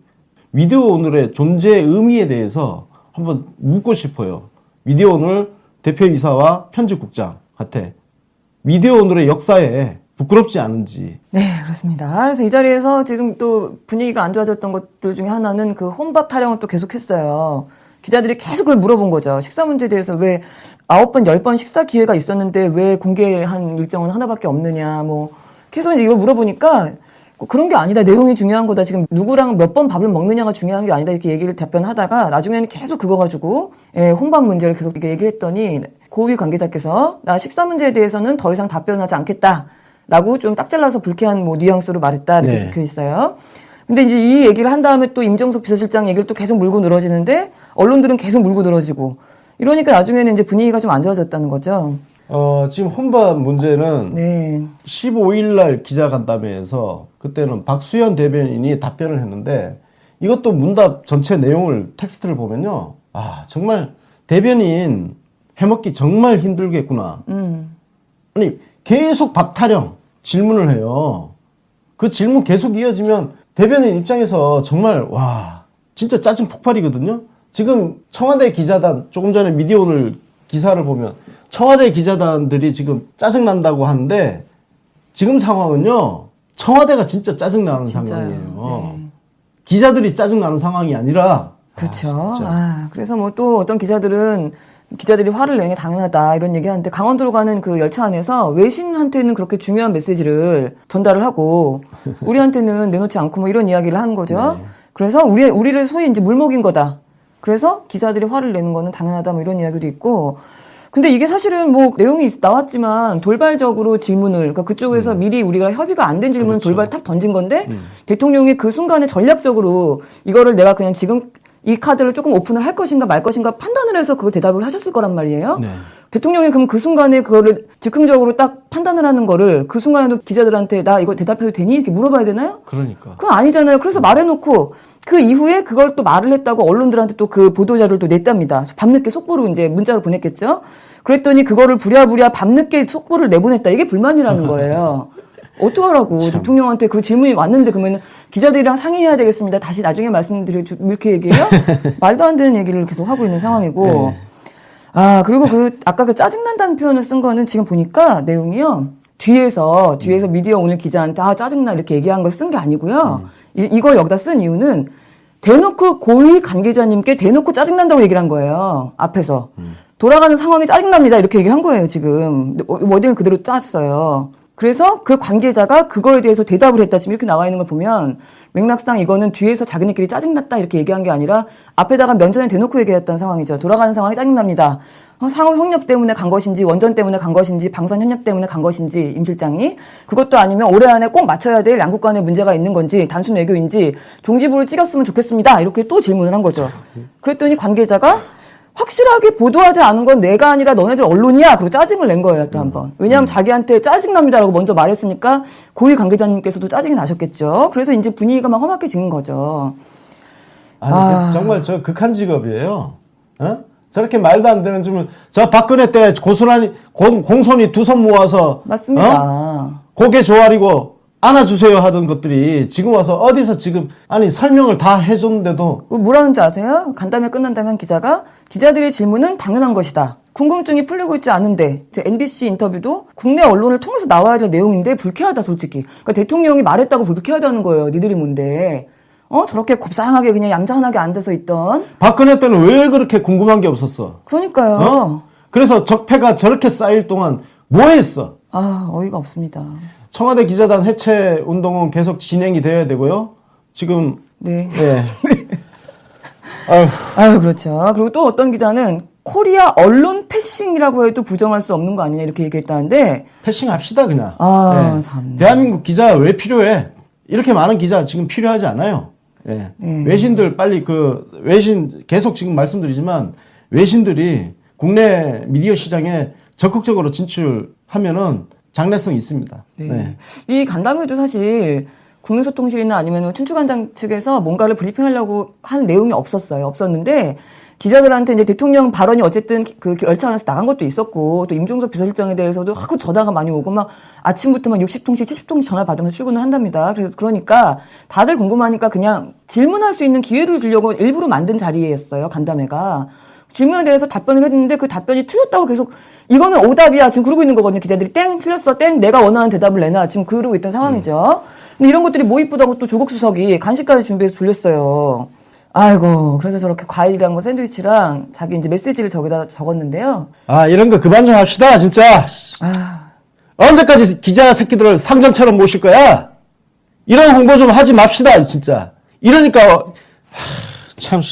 S2: 미디어오늘의 존재 의미에 대해서 한번 묻고 싶어요. 미디어오늘 대표이사와 편집국장한테 미디어오늘의 역사에 부끄럽지 않은지.
S1: 네, 그렇습니다. 그래서 이 자리에서 지금 또 분위기가 안 좋아졌던 것들 중에 하나는 그 혼밥 타령을 또 계속했어요. 기자들이 계속 그걸 물어본 거죠. 식사 문제에 대해서 왜 9번, 10번 식사 기회가 있었는데 왜 공개한 일정은 하나밖에 없느냐, 계속 이걸 물어보니까 그런 게 아니다. 내용이 중요한 거다. 지금 누구랑 몇 번 밥을 먹느냐가 중요한 게 아니다. 이렇게 얘기를 답변하다가 나중에는 계속 그거 가지고 혼밥 문제를 계속 이렇게 얘기했더니 고위 관계자께서 나 식사 문제에 대해서는 더 이상 답변하지 않겠다라고 좀 딱 잘라서 불쾌한 뉘앙스로 말했다. 이렇게
S2: 네.
S1: 적혀 있어요. 근데 이제 이 얘기를 한 다음에 또 임종석 비서실장 얘기를 또 계속 물고 늘어지는데 언론들은 계속 물고 늘어지고 이러니까 나중에는 이제 분위기가 좀 안 좋아졌다는 거죠.
S2: 지금 혼밥 문제는
S1: 네.
S2: 15일 날 기자간담회에서 그때는 박수현 대변인이 답변을 했는데 이것도 문답 전체 내용을 텍스트를 보면요. 정말 대변인 해먹기 정말 힘들겠구나. 아니 계속 밥 타령 질문을 해요. 그 질문 계속 이어지면 대변인 입장에서 정말 진짜 짜증 폭발이거든요. 지금 청와대 기자단 조금 전에 미디어오늘 기사를 보면 청와대 기자단들이 지금 짜증난다고 하는데 지금 상황은요. 청와대가 진짜 짜증나는 상황이에요.
S1: 네.
S2: 기자들이 짜증나는 상황이 아니라
S1: 그렇죠. 그래서 또 어떤 기자들이 화를 내는 게 당연하다 이런 얘기하는데 강원도로 가는 그 열차 안에서 외신한테는 그렇게 중요한 메시지를 전달을 하고 우리한테는 내놓지 않고 이런 이야기를 하는 거죠.
S2: 네.
S1: 그래서 우리를 소위 이제 물먹인 거다. 그래서 기자들이 화를 내는 거는 당연하다 이런 이야기도 있고. 근데 이게 사실은 내용이 나왔지만 돌발적으로 질문을, 그러니까 그쪽에서 미리 우리가 협의가 안 된 질문을
S2: 그렇죠.
S1: 돌발 탁 던진 건데 대통령이 그 순간에 전략적으로 이거를 내가 그냥 지금 이 카드를 조금 오픈을 할 것인가 말 것인가 판단을 해서 그걸 대답을 하셨을 거란 말이에요.
S2: 네.
S1: 대통령이 그럼 그 순간에 그거를 즉흥적으로 딱 판단을 하는 거를 그 순간에도 기자들한테 나 이거 대답해도 되니? 이렇게 물어봐야 되나요?
S2: 그러니까.
S1: 그건 아니잖아요. 그래서 말해놓고 그 이후에 그걸 또 말을 했다고 언론들한테 또 그 보도자료를 또 냈답니다. 밤늦게 속보로 이제 문자로 보냈겠죠. 그랬더니 그거를 부랴부랴 밤늦게 속보를 내보냈다. 이게 불만이라는 거예요. 어떡하라고. 대통령한테 그 질문이 왔는데 그러면 기자들이랑 상의해야 되겠습니다. 다시 나중에 말씀드려 이렇게 얘기해요? 말도 안 되는 얘기를 계속 하고 있는 상황이고.
S2: 네.
S1: 아, 그리고 아까 그 짜증난다는 표현을 쓴 거는 지금 보니까 내용이요. 뒤에서 미디어 오늘 기자한테 짜증나 이렇게 얘기한 걸 쓴 게 아니고요. 이걸 여기다 쓴 이유는 대놓고 고위 관계자님께 대놓고 짜증난다고 얘기를 한 거예요. 앞에서. 돌아가는 상황이 짜증납니다. 이렇게 얘기를 한 거예요, 지금. 워딩을 그대로 짰어요. 그래서 그 관계자가 그거에 대해서 대답을 했다. 지금 이렇게 나와 있는 걸 보면 맥락상 이거는 뒤에서 자기네끼리 짜증났다 이렇게 얘기한 게 아니라 앞에다가 면전에 대놓고 얘기했던 상황이죠. 돌아가는 상황이 짜증납니다. 상호 협력 때문에 간 것인지 원전 때문에 간 것인지 방산 협력 때문에 간 것인지 임 실장이 그것도 아니면 올해 안에 꼭 맞춰야 될 양국 간의 문제가 있는 건지 단순 외교인지 종지부를 찍었으면 좋겠습니다. 이렇게 또 질문을 한 거죠. 그랬더니 관계자가 확실하게 보도하지 않은 건 내가 아니라 너네들 언론이야. 그리고 짜증을 낸 거예요, 또 한 번. 왜냐하면 자기한테 짜증납니다라고 먼저 말했으니까 고위 관계자님께서도 짜증이 나셨겠죠. 그래서 이제 분위기가 막 험악해지는 거죠.
S2: 아니, 정말 저 극한 직업이에요. 어? 저렇게 말도 안 되는 질문. 저 박근혜 때 고스란히 공손히 두 손 모아서
S1: 맞습니다.
S2: 고개 조아리고 안아주세요 하던 것들이 지금 와서 어디서 지금 설명을 다 해줬는데도
S1: 뭐라는지 아세요? 간담회 끝난다면 기자가 기자들의 질문은 당연한 것이다. 궁금증이 풀리고 있지 않은데 MBC 인터뷰도 국내 언론을 통해서 나와야 될 내용인데 불쾌하다 솔직히. 그러니까 대통령이 말했다고 불쾌하다는 거예요. 니들이 뭔데. 저렇게 곱상하게 그냥 얌전하게 앉아서 있던.
S2: 박근혜 때는 왜 그렇게 궁금한 게 없었어?
S1: 그러니까요.
S2: 그래서 적폐가 저렇게 쌓일 동안 뭐 했어?
S1: 어이가 없습니다.
S2: 청와대 기자단 해체 운동은 계속 진행이 돼야 되고요. 지금
S1: 네. 아유 그렇죠. 그리고 또 어떤 기자는 코리아 언론 패싱이라고 해도 부정할 수 없는 거 아니냐 이렇게 얘기했다는데
S2: 패싱합시다 그냥.
S1: 참.
S2: 대한민국 기자 왜 필요해? 이렇게 많은 기자 지금 필요하지 않아요. 네. 외신들 빨리 외신 계속 지금 말씀드리지만 외신들이 국내 미디어 시장에 적극적으로 진출하면은 장래성이 있습니다.
S1: 네. 이 간담회도 사실 국민소통실이나 아니면 춘추관장 측에서 뭔가를 브리핑하려고 한 내용이 없었는데 기자들한테 이제 대통령 발언이 어쨌든 그 열차 안에서 나간 것도 있었고 또 임종석 비서실장에 대해서도 하고 전화가 많이 오고 막 아침부터 막 60통씩 70통씩 전화 받으면서 출근을 한답니다. 그러니까 다들 궁금하니까 그냥 질문할 수 있는 기회를 주려고 일부러 만든 자리였어요. 간담회가. 질문에 대해서 답변을 했는데 그 답변이 틀렸다고 계속 이거는 오답이야. 지금 그러고 있는 거거든요. 기자들이 땡 틀렸어. 땡 내가 원하는 대답을 내놔. 지금 그러고 있던 상황이죠. 근데 이런 것들이 뭐 이쁘다고 또 조국 수석이 간식까지 준비해서 돌렸어요. 아이고, 그래서 저렇게 과일이랑 샌드위치랑 자기 이제 메시지를 저기다 적었는데요.
S2: 이런 거 그만 좀 합시다, 진짜. 언제까지 기자 새끼들을 상전처럼 모실 거야? 이런 홍보 좀 하지 맙시다, 진짜. 이러니까, 참.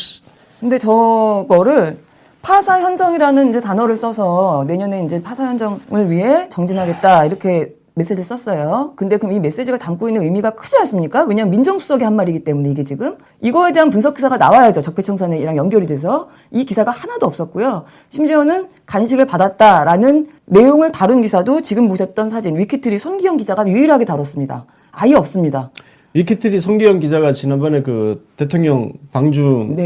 S1: 근데 저거를 파사 현정이라는 이제 단어를 써서 내년에 이제 파사 현정을 위해 정진하겠다, 이렇게 메시지를 썼어요. 근데 그럼 이 메시지가 담고 있는 의미가 크지 않습니까? 왜냐하면 민정수석이 한 말이기 때문에 이게 지금 이거에 대한 분석 기사가 나와야죠. 적폐청산이랑 연결이 돼서 이 기사가 하나도 없었고요. 심지어는 간식을 받았다라는 내용을 다룬 기사도 지금 보셨던 사진 위키트리 손기영 기자가 유일하게 다뤘습니다. 아예 없습니다.
S2: 위키트리 손기영 기자가 지난번에 그 대통령 방중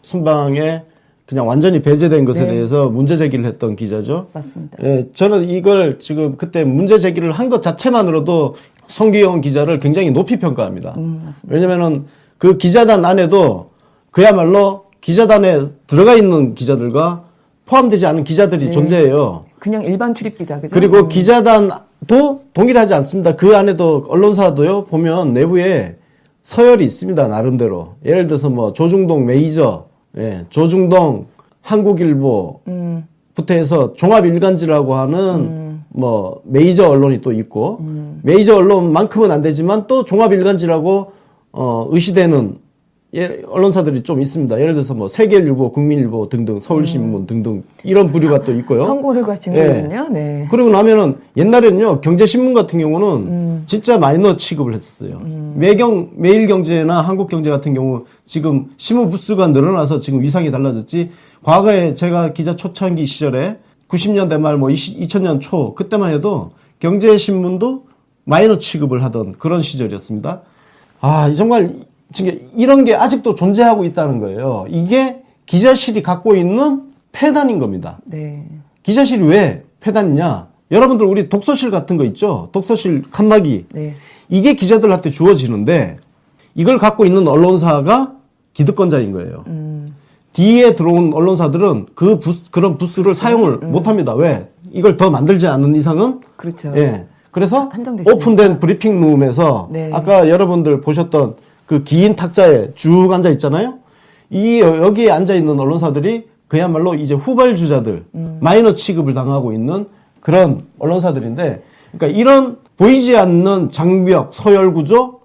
S2: 순방에 그냥 완전히 배제된 것에 대해서 문제 제기를 했던 기자죠.
S1: 맞습니다.
S2: 예, 저는 이걸 지금 그때 문제 제기를 한 것 자체만으로도 손기영 기자를 굉장히 높이 평가합니다.
S1: 맞습니다.
S2: 왜냐면은 그 기자단 안에도 그야말로 기자단에 들어가 있는 기자들과 포함되지 않은 기자들이 존재해요.
S1: 그냥 일반 출입 기자, 그죠?
S2: 그리고 기자단도 동일하지 않습니다. 그 안에도 언론사도요, 보면 내부에 서열이 있습니다. 나름대로. 예를 들어서 뭐 조중동 메이저, 조중동 한국일보부터 해서 종합일간지라고 하는 뭐 메이저 언론이 또 있고 메이저 언론만큼은 안 되지만 또 종합일간지라고 의시되는 언론사들이 좀 있습니다. 예를 들어서 뭐 세계일보, 국민일보 등등, 서울신문 등등 이런 부류가 또 있고요.
S1: 선고일과 증거는요. 네.
S2: 그리고 나면은 옛날에는요 경제신문 같은 경우는 진짜 마이너 취급을 했었어요. 매일경제나 한국경제 같은 경우 지금 신문 부수가 늘어나서 지금 위상이 달라졌지. 과거에 제가 기자 초창기 시절에 90년대 말 뭐 2000년 초 그때만 해도 경제신문도 마이너 취급을 하던 그런 시절이었습니다. 정말 지금 이런 게 아직도 존재하고 있다는 거예요. 이게 기자실이 갖고 있는 폐단인 겁니다.
S1: 네.
S2: 기자실이 왜 폐단이냐? 여러분들 우리 독서실 같은 거 있죠? 독서실 칸막이.
S1: 네.
S2: 이게 기자들한테 주어지는데 이걸 갖고 있는 언론사가 기득권자인 거예요. 뒤에 들어온 언론사들은 그런 부스를 사용을 못 합니다. 왜? 이걸 더 만들지 않는 이상은.
S1: 그렇죠.
S2: 예. 그래서
S1: 한정돼 있으니까.
S2: 오픈된 브리핑룸에서
S1: 네.
S2: 아까 여러분들 보셨던 그 긴 탁자에 쭉 앉아 있잖아요. 여기에 앉아 있는 언론사들이 그야말로 이제 후발주자들, 마이너 취급을 당하고 있는 그런 언론사들인데, 그러니까 이런 보이지 않는 장벽, 서열 구조,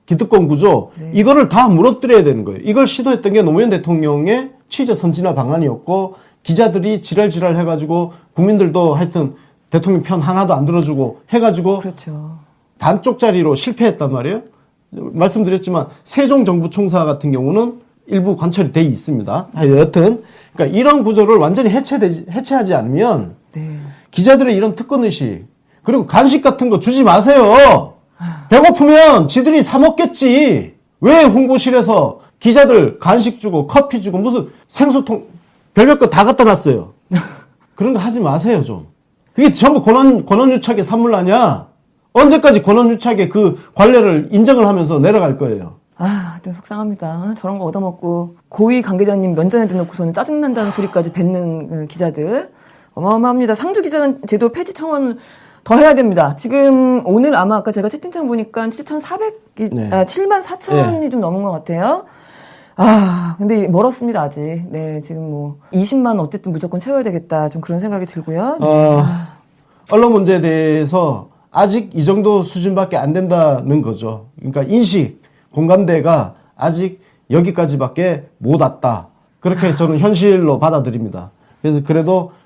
S2: 기득권 구조,
S1: 네.
S2: 이거를 다 무너뜨려야 되는 거예요. 이걸 시도했던 게 노무현 대통령의 취재 선진화 방안이었고, 기자들이 지랄지랄 해가지고 국민들도 하여튼 대통령 편 하나도 안 들어주고 해가지고
S1: 그렇죠.
S2: 반쪽짜리로 실패했단 말이에요. 말씀드렸지만 세종정부총사 같은 경우는 일부 관철이 돼 있습니다. 여튼 그러니까 이런 구조를 완전히 해체하지 않으면
S1: 네.
S2: 기자들의 이런 특권의식, 그리고 간식 같은 거 주지 마세요. 배고프면 지들이 사 먹겠지. 왜 홍보실에서 기자들 간식 주고 커피 주고 무슨 생수통 별별 거 다 갖다 놨어요. 그런 거 하지 마세요 좀. 그게 전부 권한유착의 산물 아니야. 언제까지 권한유착의 그 관례를 인정을 하면서 내려갈 거예요.
S1: 하여튼 속상합니다. 저런 거 얻어먹고 고위 관계자님 면전에 대놓고서는 짜증난다는 소리까지 뱉는 기자들 어마어마합니다. 상주 기자는 제도 폐지 청원 더 해야 됩니다. 지금 오늘 아마 아까 제가 채팅창 보니까 7만 4천이
S2: 네.
S1: 좀 넘은 것 같아요. 근데 멀었습니다, 아직. 네, 지금 뭐 20만 어쨌든 무조건 채워야 되겠다. 좀 그런 생각이 들고요.
S2: 언론 문제에 대해서 아직 이 정도 수준밖에 안 된다는 거죠. 그러니까 인식, 공감대가 아직 여기까지밖에 못 왔다. 그렇게 저는 현실로 받아들입니다.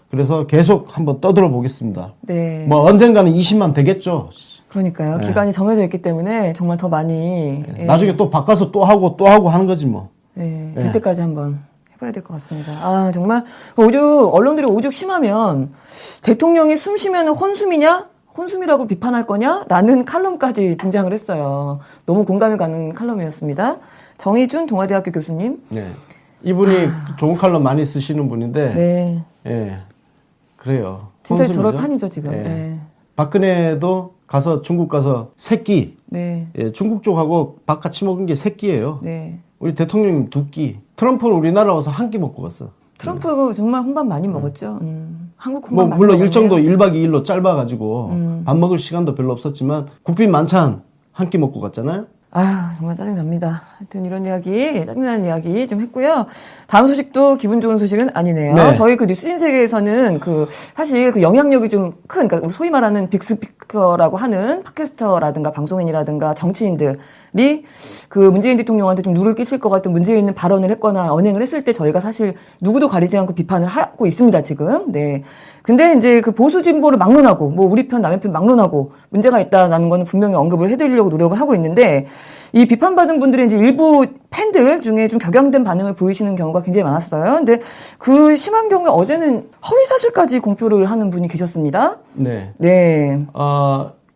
S2: 그래서 계속 한번 떠들어 보겠습니다.
S1: 네.
S2: 뭐 언젠가는 20만 되겠죠.
S1: 그러니까요.
S2: 네.
S1: 기간이 정해져 있기 때문에 정말 더 많이.
S2: 네. 나중에 또 바꿔서 또 하고 하는 거지 뭐.
S1: 네. 될 때까지 한번 해봐야 될 것 같습니다. 정말 언론들이 오죽 심하면 대통령이 숨 쉬면 혼숨이냐? 혼숨이라고 비판할 거냐? 라는 칼럼까지 등장을 했어요. 너무 공감이 가는 칼럼이었습니다. 정의준 동아대학교 교수님.
S2: 네. 이분이 좋은 칼럼 많이 쓰시는 분인데.
S1: 네.
S2: 예. 그래요.
S1: 진짜
S2: 혼숨이죠?
S1: 저럴 판이죠, 지금.
S2: 예.
S1: 네.
S2: 박근혜도 중국 가서 새끼.
S1: 네.
S2: 예, 중국 쪽하고 밥 같이 먹은 게 새끼예요.
S1: 네.
S2: 우리 대통령님 2끼. 트럼프는 우리나라 와서 한 끼 먹고 갔어.
S1: 트럼프 정말 혼밥 많이 먹었죠. 한국 혼밥
S2: 뭐
S1: 많이
S2: 물론
S1: 먹었네요.
S2: 일정도 1박 2일로 짧아가지고 밥 먹을 시간도 별로 없었지만 국빈 만찬 한 끼 먹고 갔잖아요.
S1: 정말 짜증납니다. 하여튼 이런 이야기, 짜증나는 이야기 좀 했고요. 다음 소식도 기분 좋은 소식은 아니네요.
S2: 네.
S1: 저희 그 뉴스진 세계에서는 사실 그 영향력이 좀 큰, 그러니까 소위 말하는 빅스피커라고 하는 팟캐스터라든가 방송인이라든가 정치인들이 그 문재인 대통령한테 좀 누를 끼칠 것 같은 문제 있는 발언을 했거나 언행을 했을 때 저희가 사실 누구도 가리지 않고 비판을 하고 있습니다, 지금. 네. 근데 이제 그 보수 진보를 막론하고, 뭐 우리 편, 남의 편 막론하고 문제가 있다라는 거는 분명히 언급을 해드리려고 노력을 하고 있는데, 이 비판받은 분들의 이제 일부 팬들 중에 좀 격양된 반응을 보이시는 경우가 굉장히 많았어요. 근데 그 심한 경우에 어제는 허위 사실까지 공표를 하는 분이 계셨습니다.
S2: 네.
S1: 네.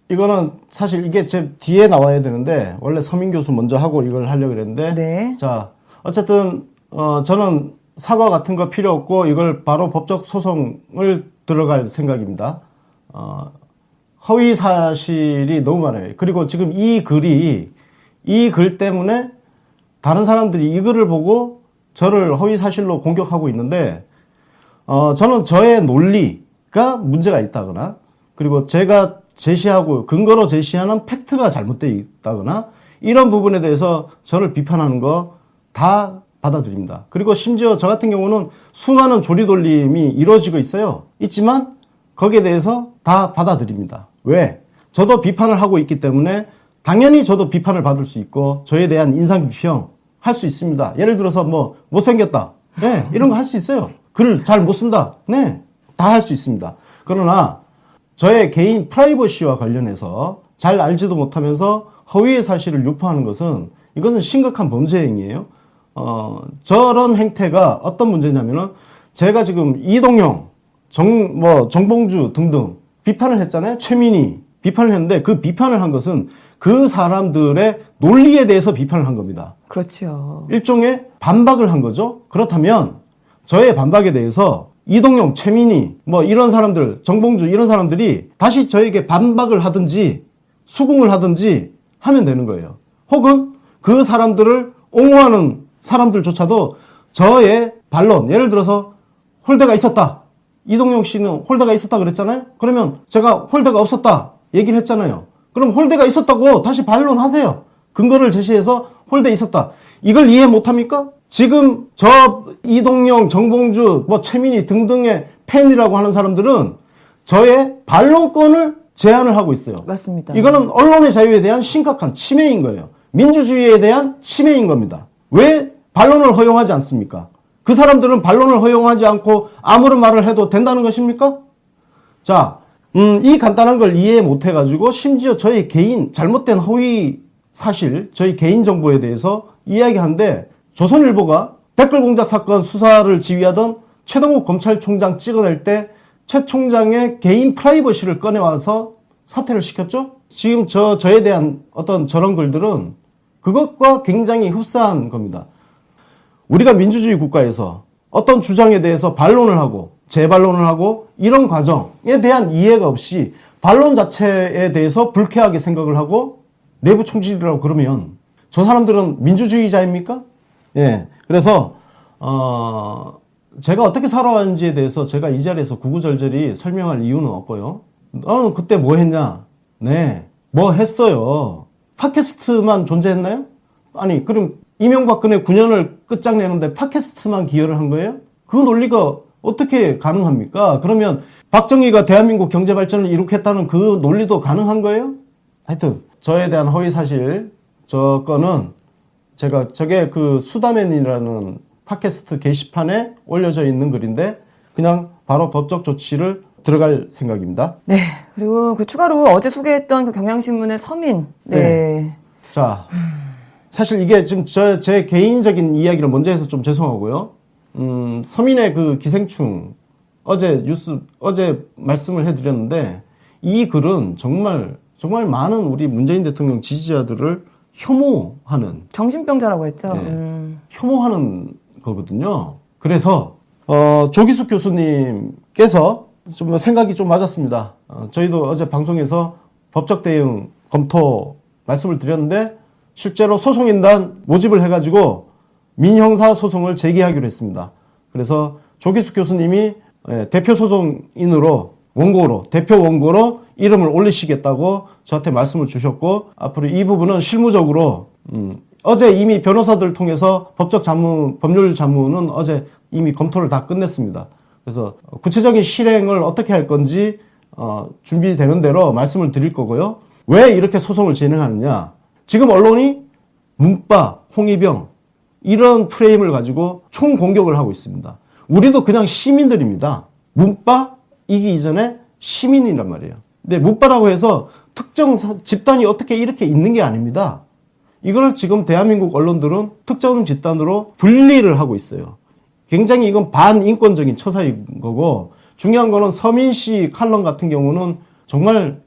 S2: 이거는 사실 이게 제 뒤에 나와야 되는데 원래 서민 교수 먼저 하고 이걸 하려고 그랬는데
S1: 네.
S2: 자, 어쨌든 저는 사과 같은 거 필요 없고 이걸 바로 법적 소송을 들어갈 생각입니다. 허위 사실이 너무 많아요. 그리고 지금 이 글 때문에 다른 사람들이 이 글을 보고 저를 허위 사실로 공격하고 있는데 저는 저의 논리가 문제가 있다거나 그리고 제가 제시하고 근거로 제시하는 팩트가 잘못되어 있다거나 이런 부분에 대해서 저를 비판하는 거 다 받아들입니다. 그리고 심지어 저 같은 경우는 수많은 조리돌림이 이루어지고 있지만 거기에 대해서 다 받아들입니다. 왜? 저도 비판을 하고 있기 때문에 당연히 저도 비판을 받을 수 있고 저에 대한 인상 비평 할 수 있습니다. 예를 들어서 뭐 못생겼다. 네, 이런 거 할 수 있어요. 글 잘 못 쓴다. 네, 다 할 수 있습니다. 그러나 저의 개인 프라이버시와 관련해서 잘 알지도 못하면서 허위의 사실을 유포하는 이것은 심각한 범죄 행위예요. 저런 행태가 어떤 문제냐면은 제가 지금 이동영, 정봉주 등등 비판을 했잖아요. 최민희 비판을 했는데 그 비판을 한 것은 그 사람들의 논리에 대해서 비판을 한 겁니다.
S1: 그렇죠.
S2: 일종의 반박을 한 거죠. 그렇다면 저의 반박에 대해서 이동영, 최민희 뭐 이런 사람들, 정봉주 이런 사람들이 다시 저에게 반박을 하든지 수긍을 하든지 하면 되는 거예요. 혹은 그 사람들을 옹호하는 사람들조차도 저의 반론, 예를 들어서 홀대가 있었다. 이동영 씨는 홀대가 있었다 그랬잖아요. 그러면 제가 홀대가 없었다 얘기를 했잖아요. 그럼 홀대가 있었다고 다시 반론하세요. 근거를 제시해서 홀대 있었다. 이걸 이해 못합니까? 지금 저 이동영, 정봉주, 뭐 최민희 등등의 팬이라고 하는 사람들은 저의 반론권을 제한을 하고 있어요.
S1: 맞습니다.
S2: 이거는 언론의 자유에 대한 심각한 침해인 거예요. 민주주의에 대한 침해인 겁니다. 왜 반론을 허용하지 않습니까? 그 사람들은 반론을 허용하지 않고 아무런 말을 해도 된다는 것입니까? 자, 이 간단한 걸 이해 못 해가지고 심지어 저희 개인 잘못된 허위 사실, 저희 개인 정보에 대해서 이야기하는데 조선일보가 댓글 공작 사건 수사를 지휘하던 최동욱 검찰총장 찍어낼 때 최 총장의 개인 프라이버시를 꺼내와서 사퇴를 시켰죠? 지금 저에 대한 어떤 저런 글들은 그것과 굉장히 흡사한 겁니다. 우리가 민주주의 국가에서 어떤 주장에 대해서 반론을 하고 재반론을 하고 이런 과정에 대한 이해가 없이 반론 자체에 대해서 불쾌하게 생각을 하고 내부 총질이라고 그러면 저 사람들은 민주주의자입니까? 예. 그래서 제가 어떻게 살아왔는지에 대해서 제가 이 자리에서 구구절절히 설명할 이유는 없고요. 너는 그때 뭐 했냐? 네. 뭐 했어요. 팟캐스트만 존재했나요? 아니, 그럼 이명박근혜 9년을 끝장내는데 팟캐스트만 기여를 한 거예요? 그 논리가 어떻게 가능합니까? 그러면 박정희가 대한민국 경제 발전을 이룩했다는 그 논리도 가능한 거예요? 하여튼 저에 대한 허위 사실 저 거는 제가 저게 그 수다맨이라는 팟캐스트 게시판에 올려져 있는 글인데 그냥 바로 법적 조치를 들어갈 생각입니다.
S1: 네. 그리고 그 추가로 어제 소개했던 그 경향신문의 서민. 네.
S2: 자, 사실 이게 지금 제 개인적인 이야기를 먼저 해서 좀 죄송하고요. 서민의 그 기생충 어제 말씀을 해드렸는데 이 글은 정말 많은 우리 문재인 대통령 지지자들을 혐오하는
S1: 정신병자라고 했죠.
S2: 네. 혐오하는 거거든요. 그래서 조기숙 교수님께서 좀 생각이 좀 맞았습니다. 저희도 어제 방송에서 법적 대응 검토 말씀을 드렸는데 실제로 소송인단 모집을 해가지고 민형사 소송을 제기하기로 했습니다. 그래서 조기숙 교수님이 대표 소송인으로 대표 원고로 이름을 올리시겠다고 저한테 말씀을 주셨고 앞으로 이 부분은 실무적으로 어제 이미 변호사들 통해서 법률 자문은 어제 이미 검토를 다 끝냈습니다. 그래서 구체적인 실행을 어떻게 할 건지 준비되는 대로 말씀을 드릴 거고요. 왜 이렇게 소송을 진행하느냐? 지금 언론이 문바, 홍위병 이런 프레임을 가지고 총공격을 하고 있습니다. 우리도 그냥 시민들입니다. 문바 이기 이전에 시민이란 말이에요. 근데 문바라고 해서 특정 집단이 어떻게 이렇게 있는 게 아닙니다. 이걸 지금 대한민국 언론들은 특정 집단으로 분리를 하고 있어요. 굉장히 이건 반인권적인 처사인 거고 중요한 거는 서민 씨 칼럼 같은 경우는 정말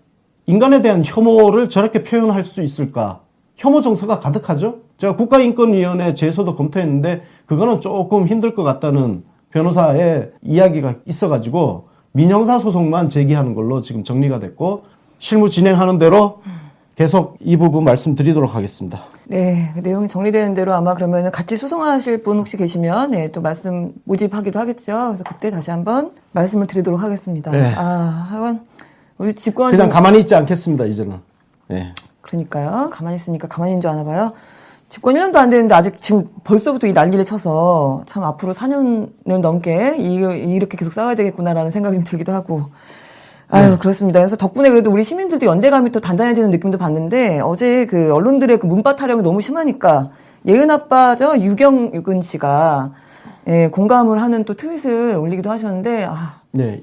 S2: 인간에 대한 혐오를 저렇게 표현할 수 있을까? 혐오 정서가 가득하죠? 제가 국가인권위원회 제소도 검토했는데 그거는 조금 힘들 것 같다는 변호사의 이야기가 있어가지고 민형사 소송만 제기하는 걸로 지금 정리가 됐고 실무 진행하는 대로 계속 이 부분 말씀드리도록 하겠습니다.
S1: 네, 그 내용이 정리되는 대로 아마 그러면 같이 소송하실 분 혹시 계시면 네, 또 말씀 모집하기도 하겠죠. 그래서 그때 다시 한번 말씀을 드리도록 하겠습니다.
S2: 네.
S1: 하여간 우리 집권
S2: 그냥 가만히 있지 않겠습니다. 이제는. 네.
S1: 그러니까요. 가만히 있으니까 가만히 있는 줄 아나 봐요. 집권 1년도 안 됐는데 아직 지금 벌써부터 이 난리를 쳐서 참 앞으로 4년을 넘게 이렇게 계속 싸워야 되겠구나라는 생각이 좀 들기도 하고. 아유, 그렇습니다. 그래서 덕분에 그래도 우리 시민들도 연대감이 또 단단해지는 느낌도 봤는데 어제 그 언론들의 그 문바 타령이 너무 심하니까 예은 아빠죠. 유경근 씨가 공감을 하는 또 트윗을 올리기도 하셨는데
S2: 네,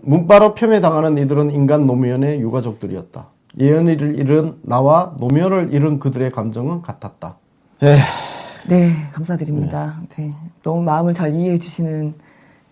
S2: 문바로 폄훼당하는 이들은 인간 노무현의 유가족들이었다. 예은이를 잃은 나와 노무현을 잃은 그들의 감정은 같았다.
S1: 네, 감사드립니다. 네, 너무 마음을 잘 이해해 주시는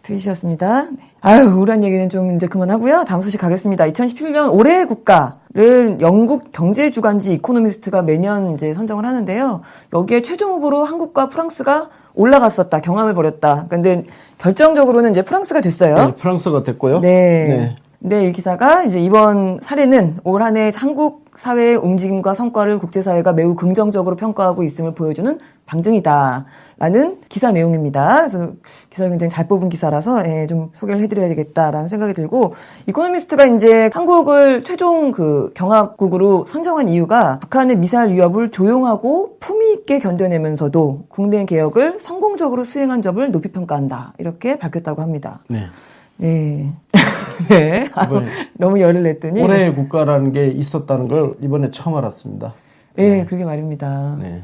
S1: 들으셨습니다. 네. 아유, 우울한 얘기는 좀 이제 그만하고요. 다음 소식 가겠습니다. 2017년 올해의 국가를 영국 경제주간지 이코노미스트가 매년 이제 선정을 하는데요. 여기에 최종 후보로 한국과 프랑스가 올라갔었다. 경합을 벌였다. 근데 결정적으로는 이제 프랑스가 됐어요.
S2: 네, 프랑스가 됐고요.
S1: 네. 네, 이 기사가 이제 이번 사례는 올 한 해 한국 사회의 움직임과 성과를 국제사회가 매우 긍정적으로 평가하고 있음을 보여주는 방증이다. 라는 기사 내용입니다. 그래서 기사를 굉장히 잘 뽑은 기사라서 좀 소개를 해드려야 되겠다라는 생각이 들고, 이코노미스트가 이제 한국을 최종 그 경합국으로 선정한 이유가 북한의 미사일 위협을 조용하고 품위 있게 견뎌내면서도 국내 개혁을 성공적으로 수행한 점을 높이 평가한다. 이렇게 밝혔다고 합니다.
S2: 네.
S1: 네. 네. 너무 열을 냈더니.
S2: 올해의 국가라는 게 있었다는 걸 이번에 처음 알았습니다.
S1: 네, 그러게 말입니다.
S2: 네.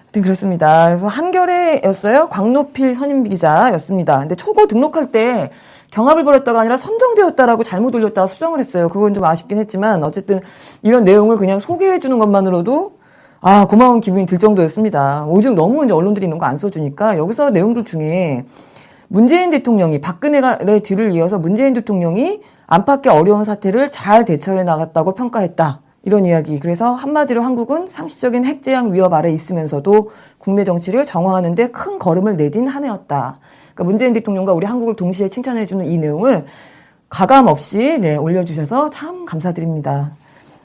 S1: 하여튼 그렇습니다. 그래서 한겨레였어요. 광노필 선임 기자였습니다. 근데 초고 등록할 때 경합을 벌였다가 아니라 선정되었다라고 잘못 올렸다가 수정을 했어요. 그건 좀 아쉽긴 했지만 어쨌든 이런 내용을 그냥 소개해 주는 것만으로도 고마운 기분이 들 정도였습니다. 요즘 너무 이제 언론들이 이런 거 안 써주니까 여기서 내용들 중에 문재인 대통령이 박근혜의 뒤를 이어서 문재인 대통령이 안팎의 어려운 사태를 잘 대처해 나갔다고 평가했다. 이런 이야기. 그래서 한마디로 한국은 상시적인 핵재앙 위협 아래 있으면서도 국내 정치를 정화하는 데 큰 걸음을 내딘 한 해였다. 그러니까 문재인 대통령과 우리 한국을 동시에 칭찬해주는 이 내용을 가감 없이 올려주셔서 참 감사드립니다.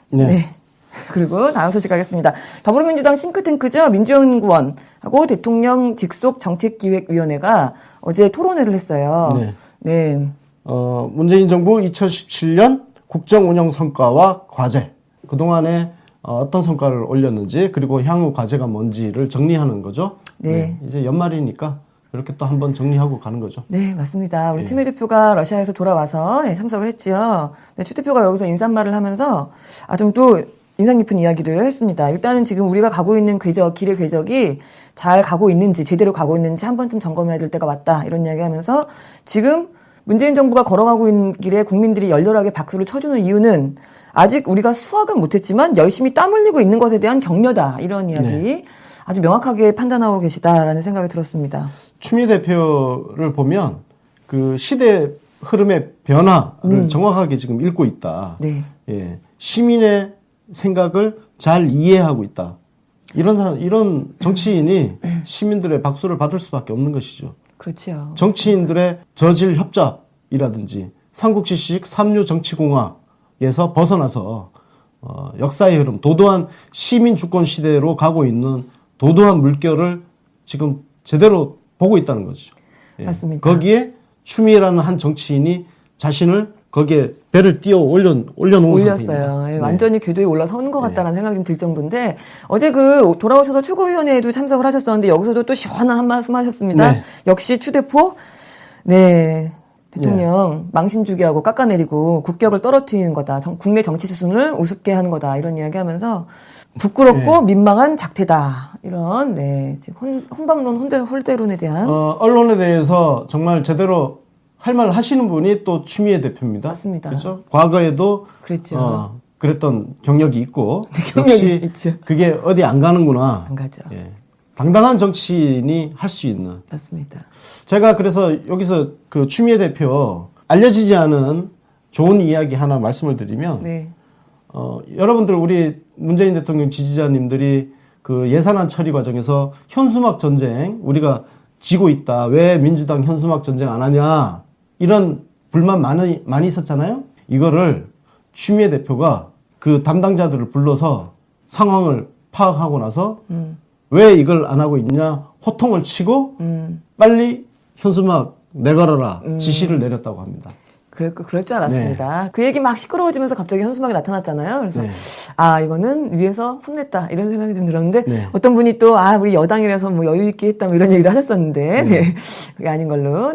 S1: 네. 그리고 다음 소식 가겠습니다. 더불어민주당 싱크탱크죠. 민주연구원하고 대통령 직속 정책기획위원회가 어제 토론회를 했어요.
S2: 네.
S1: 네.
S2: 문재인 정부 2017년 국정 운영 성과와 과제, 그동안에 어떤 성과를 올렸는지, 그리고 향후 과제가 뭔지를 정리하는 거죠.
S1: 네.
S2: 이제 연말이니까 이렇게 또 한번 정리하고 가는 거죠.
S1: 네, 맞습니다. 우리 추미애 대표가 러시아에서 돌아와서 참석을 했지요. 네, 추 대표가 여기서 인사말을 하면서 좀 또 인상 깊은 이야기를 했습니다. 일단은 지금 우리가 가고 있는 길의 궤적이 잘 가고 있는지, 제대로 가고 있는지 한 번쯤 점검해야 될 때가 왔다. 이런 이야기 하면서 지금 문재인 정부가 걸어가고 있는 길에 국민들이 열렬하게 박수를 쳐주는 이유는 아직 우리가 수확은 못했지만 열심히 땀 흘리고 있는 것에 대한 격려다. 이런 이야기 아주 명확하게 판단하고 계시다라는 생각이 들었습니다.
S2: 추미애 대표를 보면 그 시대 흐름의 변화를 정확하게 지금 읽고 있다.
S1: 네.
S2: 예. 시민의 생각을 잘 이해하고 있다. 이런 정치인이 시민들의 박수를 받을 수밖에 없는 것이죠.
S1: 그렇죠.
S2: 정치인들의 저질 협잡이라든지 삼국지식 삼류 정치공학에서 벗어나서 역사의 흐름, 도도한 시민 주권 시대로 가고 있는 도도한 물결을 지금 제대로 보고 있다는 거죠. 예.
S1: 맞습니다.
S2: 거기에 추미애라는 한 정치인이 자신을 거기에 배를 띄어 올려놓은
S1: 올렸어요. 네. 완전히 궤도에 올라선 것 같다는 생각이 좀 들 정도인데, 어제 돌아오셔서 최고위원회에도 참석을 하셨었는데 여기서도 또 시원한 한 말씀 하셨습니다. 네. 역시 추 대표, 대통령 망신주기하고 깎아내리고 국격을 떨어뜨리는 거다. 국내 정치 수순을 우습게 하는 거다. 이런 이야기 하면서 부끄럽고 민망한 작태다. 이런 혼밥론, 홀대론에 대한
S2: 언론에 대해서 정말 제대로 할 말 하시는 분이 또 추미애 대표입니다.
S1: 맞습니다.
S2: 그렇죠? 과거에도
S1: 그랬죠.
S2: 그랬던 경력이 있고
S1: 경력이
S2: 역시
S1: 있죠.
S2: 그게 어디 안 가는구나.
S1: 안 가죠.
S2: 예. 당당한 정치인이 할 수 있는.
S1: 맞습니다.
S2: 제가 그래서 여기서 그 추미애 대표 알려지지 않은 좋은 이야기 하나 말씀을 드리면, 여러분들 우리 문재인 대통령 지지자님들이 그 예산안 처리 과정에서 현수막 전쟁 우리가 지고 있다. 왜 민주당 현수막 전쟁 안 하냐. 이런 불만 많이 있었잖아요. 이거를 추미애 대표가 그 담당자들을 불러서 상황을 파악하고 나서 왜 이걸 안 하고 있냐 호통을 치고 빨리 현수막 내걸어라 지시를 내렸다고 합니다.
S1: 그럴 줄 알았습니다. 그 얘기 막 시끄러워지면서 갑자기 현수막이 나타났잖아요. 그래서 이거는 위에서 혼냈다 이런 생각이 좀 들었는데 어떤 분이 또 우리 여당이라서 뭐 여유 있게 했다 뭐 이런 얘기도 하셨었는데 그게 아닌 걸로.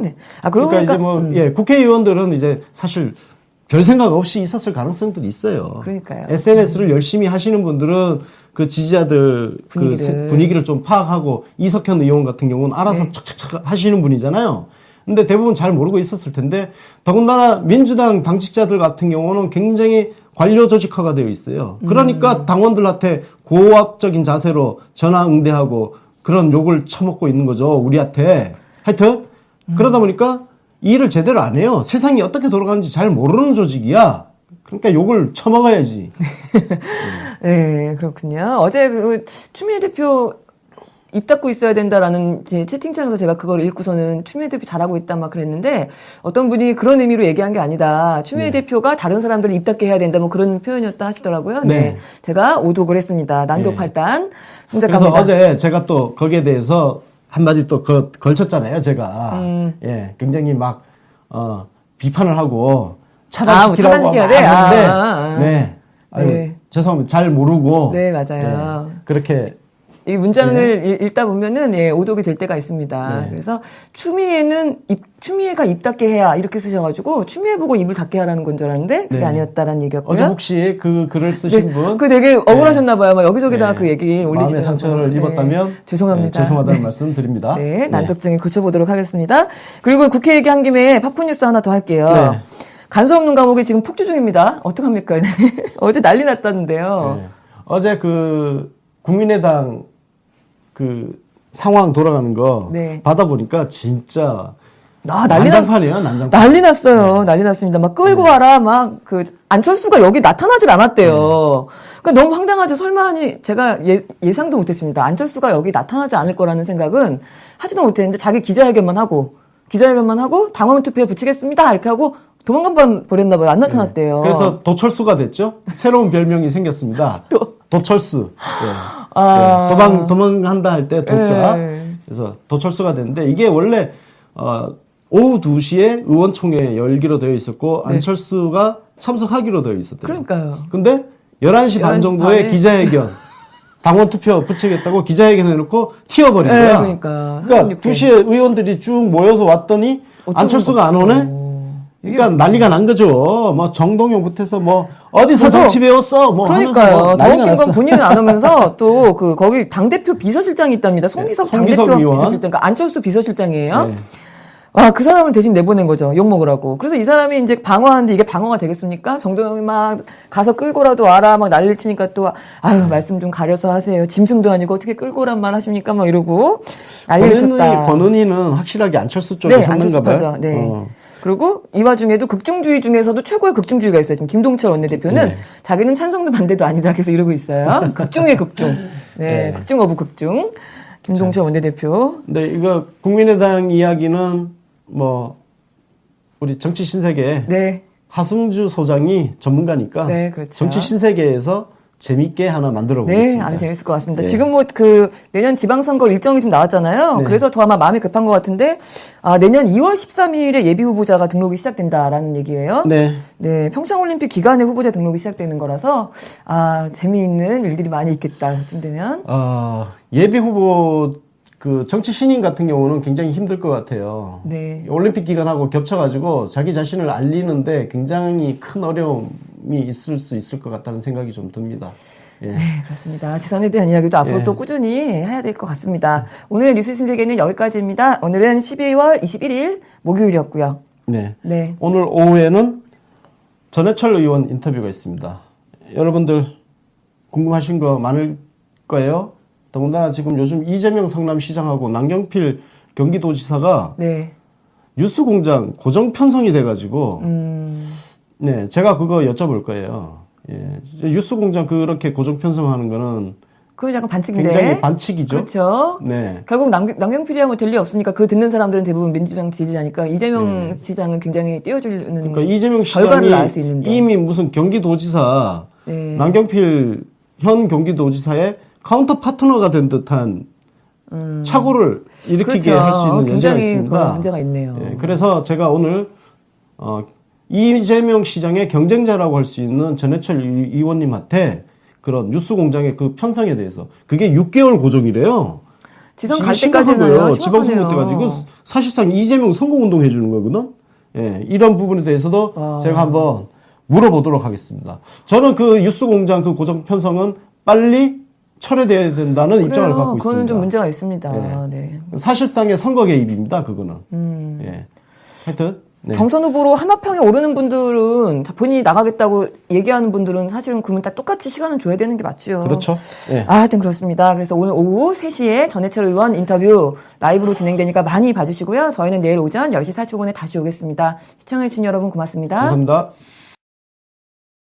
S1: 그러고
S2: 그러니까 이제 국회의원들은 이제 사실 별 생각 없이 있었을 가능성들이 있어요.
S1: 그러니까요.
S2: SNS를 열심히 하시는 분들은 그 지지자들 분위기를 좀 파악하고 이석현 의원 같은 경우는 알아서 착착착 하시는 분이잖아요. 근데 대부분 잘 모르고 있었을 텐데, 더군다나 민주당 당직자들 같은 경우는 굉장히 관료 조직화가 되어 있어요. 그러니까 당원들한테 고압적인 자세로 전화 응대하고 그런 욕을 처먹고 있는 거죠. 우리한테. 하여튼 그러다 보니까 일을 제대로 안 해요. 세상이 어떻게 돌아가는지 잘 모르는 조직이야. 그러니까 욕을 쳐먹어야지.
S1: 네, 그렇군요. 어제 그 추미애 대표 입 닫고 있어야 된다라는 제 채팅창에서 제가 그걸 읽고서는 추미애 대표 잘하고 있다 막 그랬는데 어떤 분이 그런 의미로 얘기한 게 아니다. 추미애 대표가 다른 사람들을 입 닫게 해야 된다 뭐 그런 표현이었다 하시더라고요. 네. 제가 오독을 했습니다. 난도팔단 송 작가입니다.
S2: 그래서 어제 제가 또 거기에 대해서 한마디 또 걸쳤잖아요. 제가 예, 굉장히 막 비판을 하고 차단시키라고 하는데 네. 아유, 죄송합니다. 잘 모르고
S1: 네, 맞아요.
S2: 예, 그렇게
S1: 이 문장을 읽다 보면은 예, 오독이 될 때가 있습니다.
S2: 네.
S1: 그래서 추미애가 입 닫게 해야 이렇게 쓰셔가지고 추미애 보고 입을 닫게 하라는 건 줄 알았는데 그게
S2: 네.
S1: 아니었다라는 얘기였고요.
S2: 어제 혹시 그 글을 쓰신 분,
S1: 그 되게 억울하셨나봐요. 막 여기저기다
S2: 네.
S1: 그 얘기 올리시더라고요.
S2: 마음의 상처를 입었다면
S1: 죄송합니다.
S2: 죄송하다는 말씀 드립니다.
S1: 네, 난독증에 고쳐보도록 하겠습니다. 그리고 국회 얘기한 김에 팝콘뉴스 하나 더 할게요.
S2: 네.
S1: 간소 없는 감옥이 지금 폭주 중입니다. 어떡합니까? 어제 난리 났다는데요.
S2: 네. 어제 그 국민의당 그 상황 돌아가는 거
S1: 네.
S2: 받아보니까 진짜
S1: 난리
S2: 난장판이에요, 난장판.
S1: 난리 났어요. 난리 났습니다. 막 끌고 와라, 막, 안철수가 여기 나타나질 않았대요. 그러니까 너무 황당하지, 설마하니, 제가 예상도 못했습니다. 안철수가 여기 나타나지 않을 거라는 생각은 하지도 못했는데, 자기 기자회견만 하고, 당원 투표에 붙이겠습니다. 이렇게 하고, 도망간 버렸나봐요. 안 나타났대요.
S2: 그래서 도철수가 됐죠? 새로운 별명이 생겼습니다. 도철수. 도망한다 할 때 도자. 그래서 도철수가 됐는데, 이게 원래, 오후 2시에 의원총회 열기로 되어 있었고 안철수가 참석하기로 되어 있었대요.
S1: 그러니까요.
S2: 근데 11시 반 정도에 기자회견 당원 투표 붙이겠다고 기자회견 해놓고 튀어버린 거야.
S1: 그러니까
S2: 2시에 의원들이 쭉 모여서 왔더니 안철수가 안 오네? 그러니까 난리가 난 거죠. 뭐 정동영부터 뭐 어디서 정치 배웠어? 뭐
S1: 그러니까요. 더 웃긴 건 본인은 안 오면서 또 거기 당대표 비서실장이 있답니다. 송기석 당대표 비서실장. 그러니까 안철수 비서실장이에요. 네. 그 사람을 대신 내보낸 거죠. 욕먹으라고. 그래서 이 사람이 이제 방어하는데 이게 방어가 되겠습니까? 정동영이 막 가서 끌고라도 와라 막 난리를 치니까 또 말씀 좀 가려서 하세요. 짐승도 아니고 어떻게 끌고 오란 말 하십니까? 막 이러고 난리를 쳤다.
S2: 권은희는 확실하게 안철수 쪽에 섰는가 봐요.
S1: 네. 그리고 이 와중에도 극중주의 중에서도 최고의 극중주의가 있어요. 지금 김동철 원내대표는 자기는 찬성도 반대도 아니다. 그래서 이러고 있어요. 극중의 극중. 극중 오브 극중. 김동철 원내대표.
S2: 네, 이거 국민의당 이야기는 뭐 우리 정치 신세계 하승주 소장이 전문가니까
S1: 그렇죠.
S2: 정치 신세계에서 재밌게 하나 만들어 보겠습니다.
S1: 네, 아주 재밌을 것 같습니다. 지금 뭐 내년 지방선거 일정이 좀 나왔잖아요. 그래서 더 아마 마음이 급한 것 같은데 내년 2월 13일에 예비 후보자가 등록이 시작된다라는 얘기예요. 네, 평창올림픽 기간에 후보자 등록이 시작되는 거라서 재미있는 일들이 많이 있겠다. 쯤 되면.
S2: 예비 후보 그 정치 신인 같은 경우는 굉장히 힘들 것 같아요.
S1: 네.
S2: 올림픽 기간하고 겹쳐가지고 자기 자신을 알리는데 굉장히 큰 어려움이 있을 수 있을 것 같다는 생각이 좀 듭니다.
S1: 네, 그렇습니다. 지선에 대한 이야기도 앞으로 또 꾸준히 해야 될 것 같습니다. 오늘의 뉴스 신세계는 여기까지입니다. 오늘은 12월 21일 목요일이었고요.
S2: 네. 오늘 오후에는 전해철 의원 인터뷰가 있습니다. 여러분들 궁금하신 거 많을 거예요. 더군다나 지금 요즘 이재명 성남시장하고 남경필 경기도지사가 뉴스공장 고정 편성이 돼가지고 제가 그거 여쭤볼 거예요. 뉴스공장 그렇게 고정 편성하는 거는
S1: 그건 약간 반칙인데.
S2: 굉장히 반칙이죠.
S1: 그렇죠. 결국 남경필이야 뭐 될 리 없으니까 그 듣는 사람들은 대부분 민주당 지지자니까 이재명 시장은 굉장히 띄워주는
S2: 그러니까 이재명
S1: 결과를 낳을 수 있는데.
S2: 이미 무슨 경기도지사 남경필 현 경기도지사의 카운터 파트너가 된 듯한 착오를 일으키게 할 수 있는 여지가 있습니다.
S1: 문제가 있네요.
S2: 그래서 제가 오늘 이재명 시장의 경쟁자라고 할 수 있는 전해철 의원님한테 그런 뉴스공장의 그 편성에 대해서 그게 6개월 고정이래요.
S1: 지선 갈 때까지는
S2: 지방선거 때까지 이거 사실상 이재명 선거운동 해주는 거거든. 이런 부분에 대해서도 제가 한번 물어보도록 하겠습니다. 저는 그 뉴스공장 그 고정 편성은 빨리 철회돼야 된다는 입장을 갖고 있습니다.
S1: 그거는 좀 문제가 있습니다.
S2: 사실상의 선거 개입입니다. 그거는. 하여튼 네.
S1: 경선 후보로 하마평에 오르는 분들은 본인이 나가겠다고 얘기하는 분들은 사실은 그러면 다 똑같이 시간을 줘야 되는 게 맞죠.
S2: 그렇죠. 네.
S1: 하여튼 그렇습니다. 그래서 오늘 오후 3시에 전해철 의원 인터뷰 라이브로 진행되니까 많이 봐주시고요. 저희는 내일 오전 10시 45분에 다시 오겠습니다. 시청해주신 여러분 고맙습니다.
S2: 감사합니다.